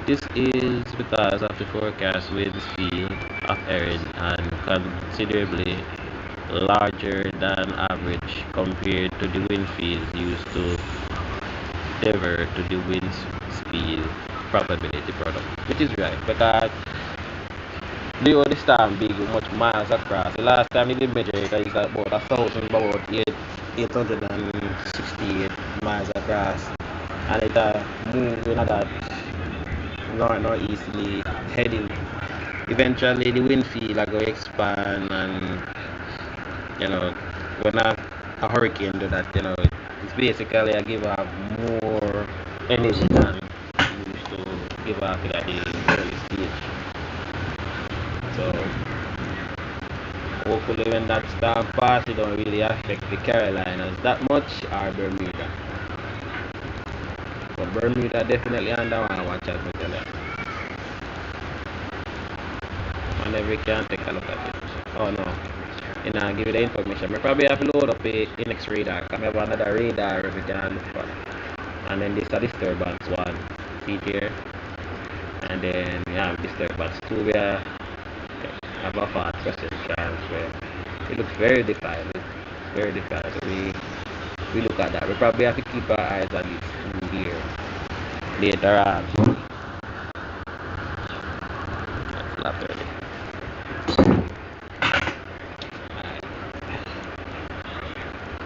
This is because of the forecast wind speed of Erin and considerably larger than average compared to the wind speeds used to divert to the wind speed probability product, which is right because the storm big much miles across. The last time we did measure it is about 868 miles across, and it moved in that northeasterly heading. Eventually the wind field are going to expand, and when a hurricane do that, it's basically a give off more energy than used to give off at the early stage. So hopefully when that storm passes, it don't really affect the Carolinas that much, or Bermuda. But Bermuda definitely under one watch out, me tell you. Whenever you can take a look at it. Oh no. Give you the information. I probably have to load up a next radar. Because I have another radar we can look for. And then this is a disturbance one. See here. And then we have disturbance 2 where have a fast process transfer. It looks very defined. It's very defined. So we look at that. We probably have to keep our eyes on this in here later on. That's lap 30.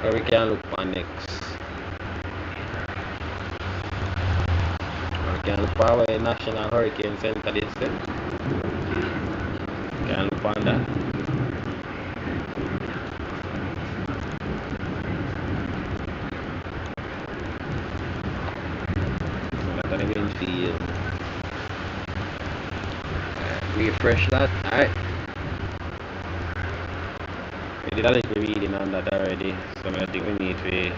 Or we can look for next. Or we can look for our National Hurricane Center this day. Can look on that. That's on the wind field. Refresh that. Alright. We did a little reading on that already, so I think we need to,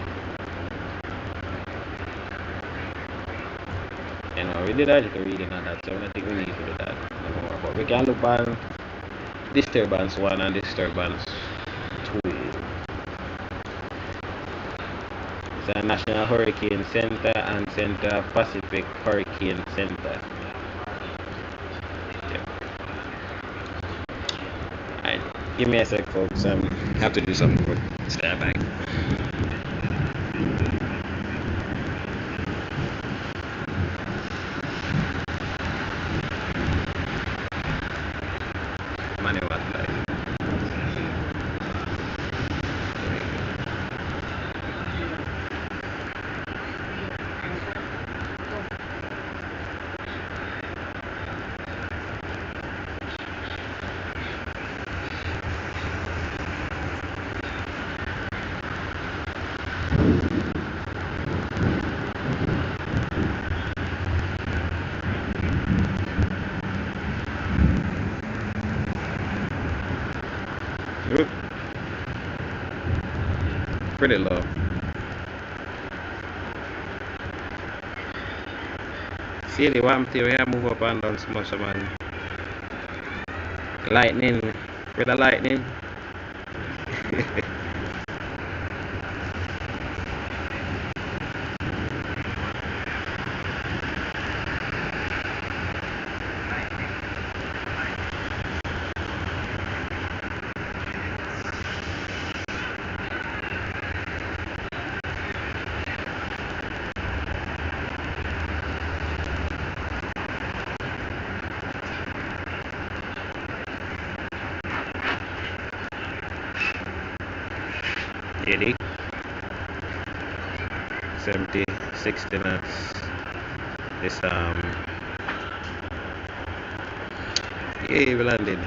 we did a little reading on that, so I think we need to do that more. But we can look on disturbance 1 and disturbance 2. It's a National Hurricane Center and Center Pacific Hurricane Center. Alright, give me a sec, folks. I have to do something quick. Stand back. pretty low. See the warm theory move up and down so much, man. Lightning, with the lightning. Really? 70, 60 knots. This yeah, we landed.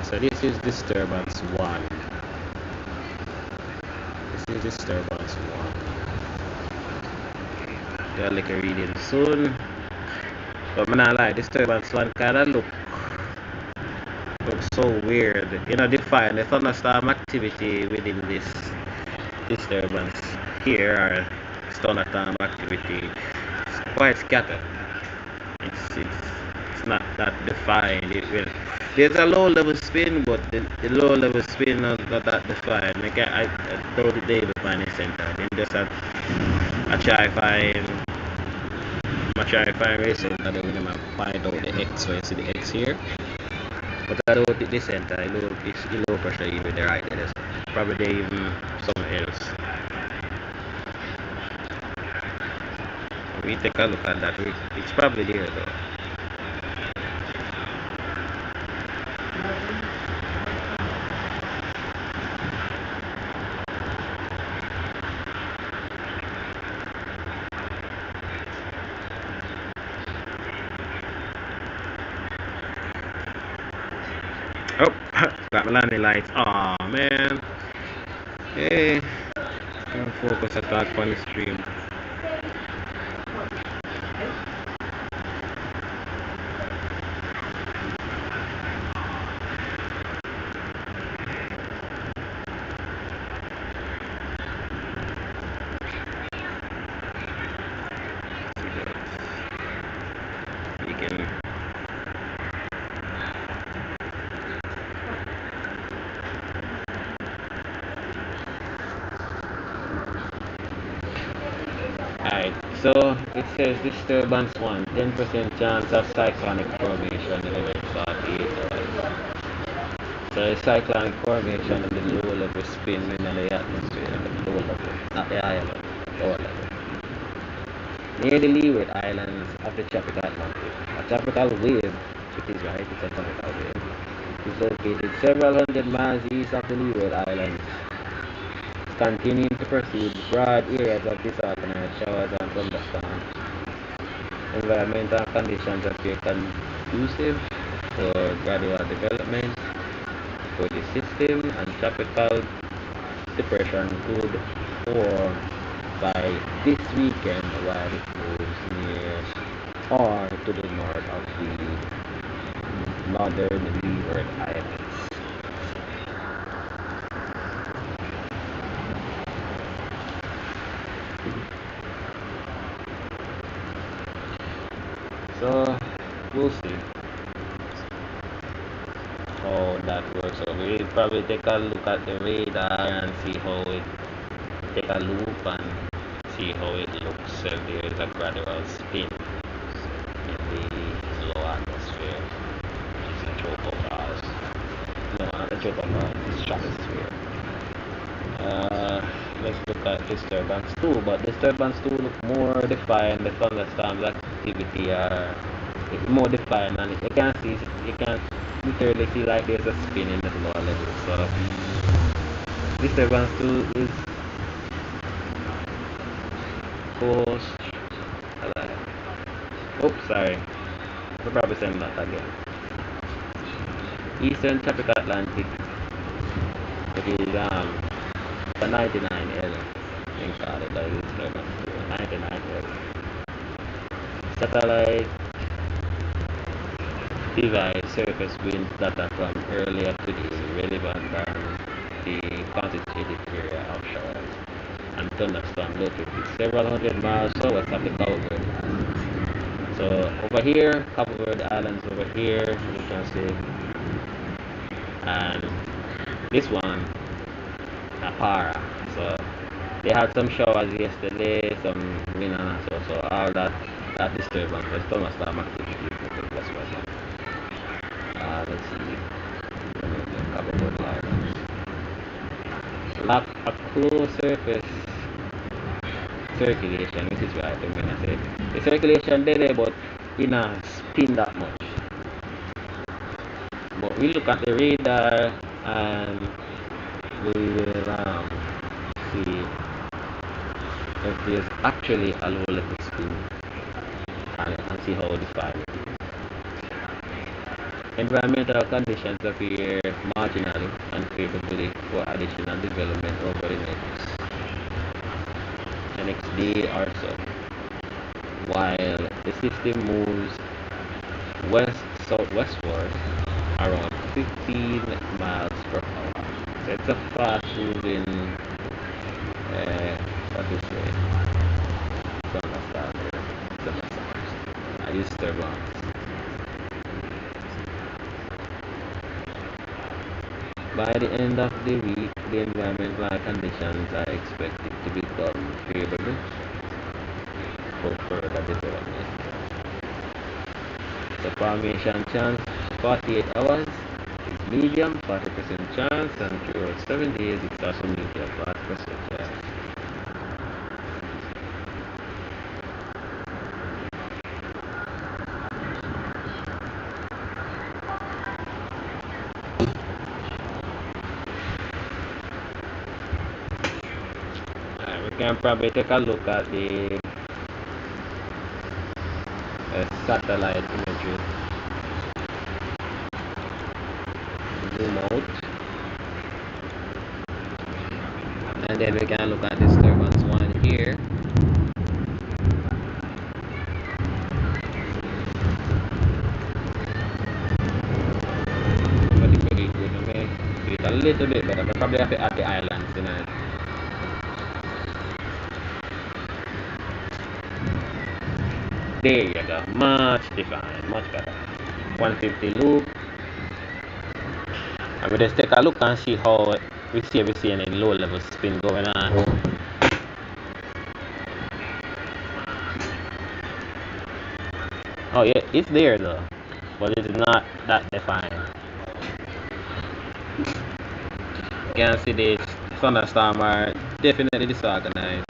So this is disturbance 1. This is disturbance 1. Got like a reading soon. But I'm not lie, disturbance 1 kinda looks so weird. You know, define the thunderstorm activity within this disturbance here, or thunderstorm activity, is quite scattered. It's not that defined. There's a low level spin, but the low level spin not that defined. I told the day to find a center. Then just I try find a center. Then when I find out the X, so you see the X here. But I don't think the center. It's low pressure even the right there. Probably they even somewhere else. We take a look at that. It's probably there though. Oh, got my landing lights. Aw, man. Hey, can't focus attack on the stream. You can. Alright, so it says disturbance 1, 10% chance of cyclonic formation in the next 48 hours. So the cyclonic formation in the low level spin in the atmosphere, the low level, not the high level, lower level. Near the Leeward Islands of the tropical Atlantic. A tropical wave, it is right, it's a tropical wave, is located several hundred miles east of the Leeward Islands. Continuing to proceed, broad areas of disorganized showers and thunderstorms. Environmental conditions appear conducive for gradual development for the system, and tropical depression could form by this weekend while it moves near or to the north of the northern Leeward Islands. So we'll see how that works. So we'll probably take a look at the radar and see how it take a loop and see how it looks if there is a gradual spin in the low atmosphere, which is the tropopause. No, not the tropopause, the stratosphere. Let's look at disturbance 2, but disturbance 2 look more defined. The thunderstorms activity are more defined, and you can literally see like there's a spin in the lower level. So disturbance 2 is close. Oops, sorry. We're probably saying that again. Eastern tropical Atlantic. It is the 99L. In call it like disturbance 2. 99L. Satellite device surface winds data from earlier today relevant than the concentrated area of showers and thunderstorms located several hundred miles south of the Cape Verde Islands. So over here, Cape Verde Islands over here, you can see, and this one, Apara. So they had some showers yesterday, some rain and so all that disturbance was thunderstorm activity. That's what. Let's see. Cape Verde Islands. Lack of cool surface circulation, which is right. I'm gonna say the circulation there, but in a spin that much. But we look at the radar and we will see if there's actually a low level spin and see how defined it is. Environmental conditions appear marginally unfavorably for additional development over the next day or so, while the system moves west-southwestward around 15 miles per hour. So it's a fast moving, what do you say, thunderstorm, a disturbance. By the end of the week, the environmental conditions are expected to become favorable for further development. The formation chance 48 hours is medium, 40% chance, and throughout 7 days it's also medium, 40% chance. We can probably take a look at the satellite imagery. Zoom out, and then we can look at disturbance 1 here. But it's pretty good. I mean, it's a little bit better, but probably have to add the islands in it. There you go, much defined, much better. 150 loop. And we just take a look and see how we see any low level spin going on. Oh yeah, it's there though, but it's not that defined. You can see the thunderstorm are definitely disorganized.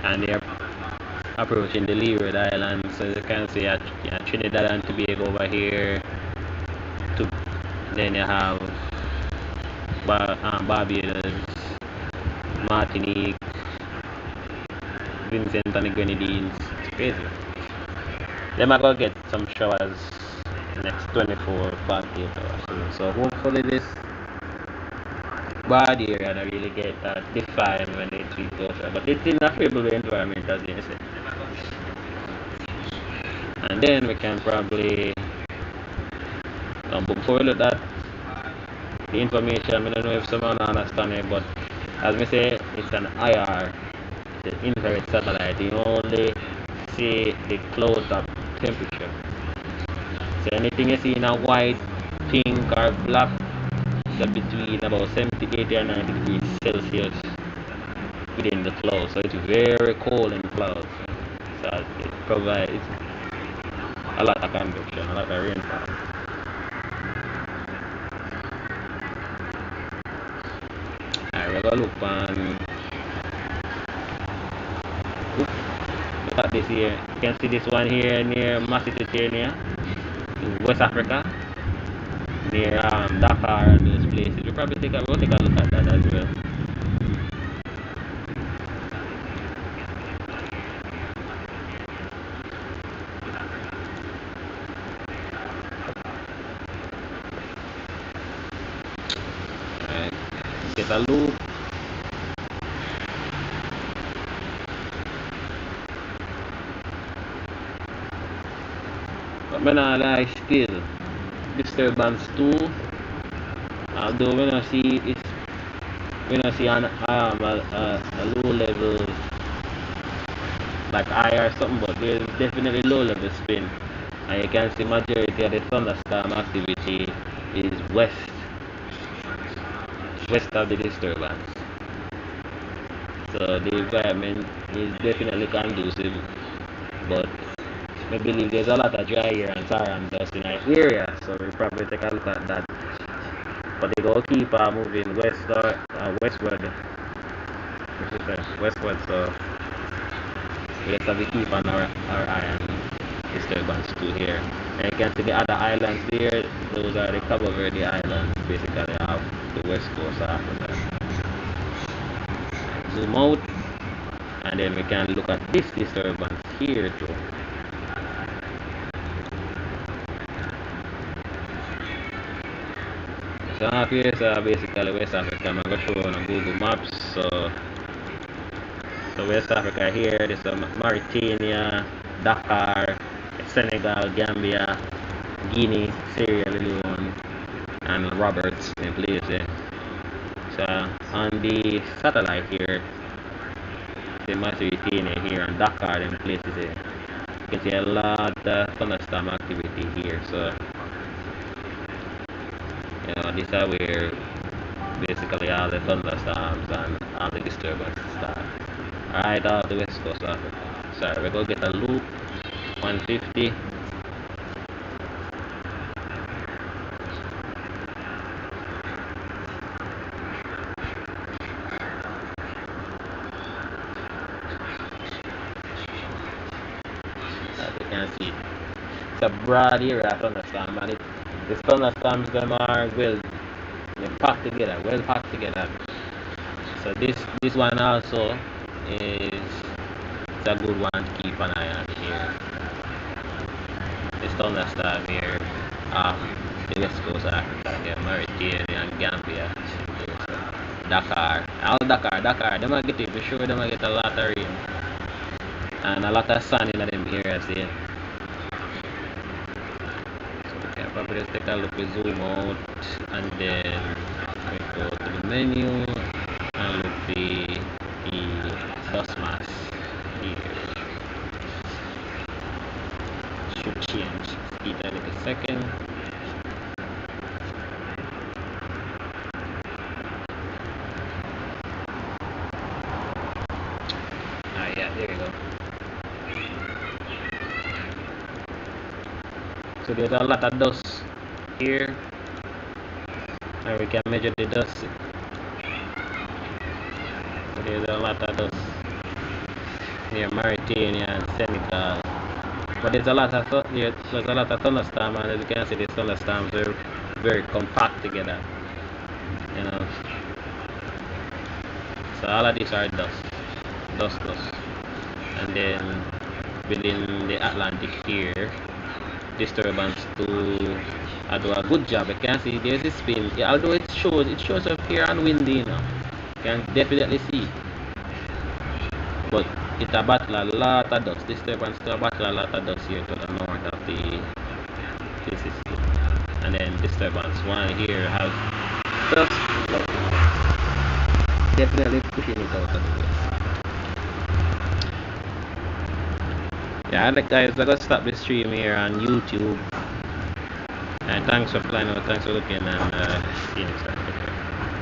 And they're approaching the Leeward Islands, so you can see Trinidad and Tobago over here. Then you have Barbados, Martinique, Vincent and the Grenadines. It's crazy. They might go get some showers next 24, 48 hours. So hopefully this bad area don't really get defined when they treat those. But it's in a favorable environment, as you said. And then we can probably before we look at the information, I don't know if someone understand it, but as we say, it's an IR, the infrared satellite. You only see the clouds of temperature. So anything you see in a white, pink, or black, is between about 70, 80, or 90 degrees Celsius within the clouds. So it's very cold in clouds. So it provides a lot of convection, a lot of rainfall. We're gonna look at this here. You can see this one here near Massachusetts, in West Africa, near Dakar and those places. We'll take a look at that as well. Alright, get a look. But me not lie still. Disturbance 2, although we don't see it's we don't see a low level like high or something, but there's definitely low level spin. And you can see majority of the thunderstorm activity is west of the disturbance. So the environment is definitely conducive, but I believe there's a lot of dry air and saran dust in our area, so we'll probably take a look at that. But they go keep moving westward, westward, so we just have to keep on our eye on disturbance too here. And you can see the other islands there, those are the Cabo Verde Islands, basically off the west coast of Africa. Zoom out, and then we can look at this disturbance here too. So up here is basically West Africa. I'm going to show on Google Maps. So West Africa here, this is Mauritania, Dakar, Senegal, Gambia, Guinea, Sierra Leone, and Roberts in place. So on the satellite here, the Mauritania here and Dakar in places. You can see a lot of thunderstorm activity here. So these are where basically all the thunderstorms and all the disturbances start. Right off the west coast of Africa. Sorry, we're gonna get a loop 150. As you can see, it's a broad area of thunderstorm, and the thunderstorms them are packed together, well packed together. So this one also is it's a good one to keep an eye on here. This thunderstorm here off the west coast of Africa, here, Mauritania and Gambia. Dakar. All Dakar. They might get it, for sure they might get a lot of rain. And a lot of sun in them areas here. So we can probably just take a look, we zoom out, and then we go to the menu and look the dust mass here. Should change speed in a second. Yeah, there you go. So there's a lot of dust here, and we can measure the dust. So there's a lot of dust near Mauritania and Senegal. But there's a lot of thunderstorms, and as you can see, the thunderstorms are very compact together. So all of these are dust. And then within the Atlantic here, disturbance to do a good job. You can see there's a spin. Yeah, although it shows up here and windy, you can definitely see. But it a battle a lot of dust. Disturbance to a battle a lot of dust here to the north of the system. And then disturbance one here has dust, but definitely pushing it out of the way. Yeah, guys, I'm gonna stop the stream here on YouTube. And thanks for playing out, thanks for looking, and see you next time.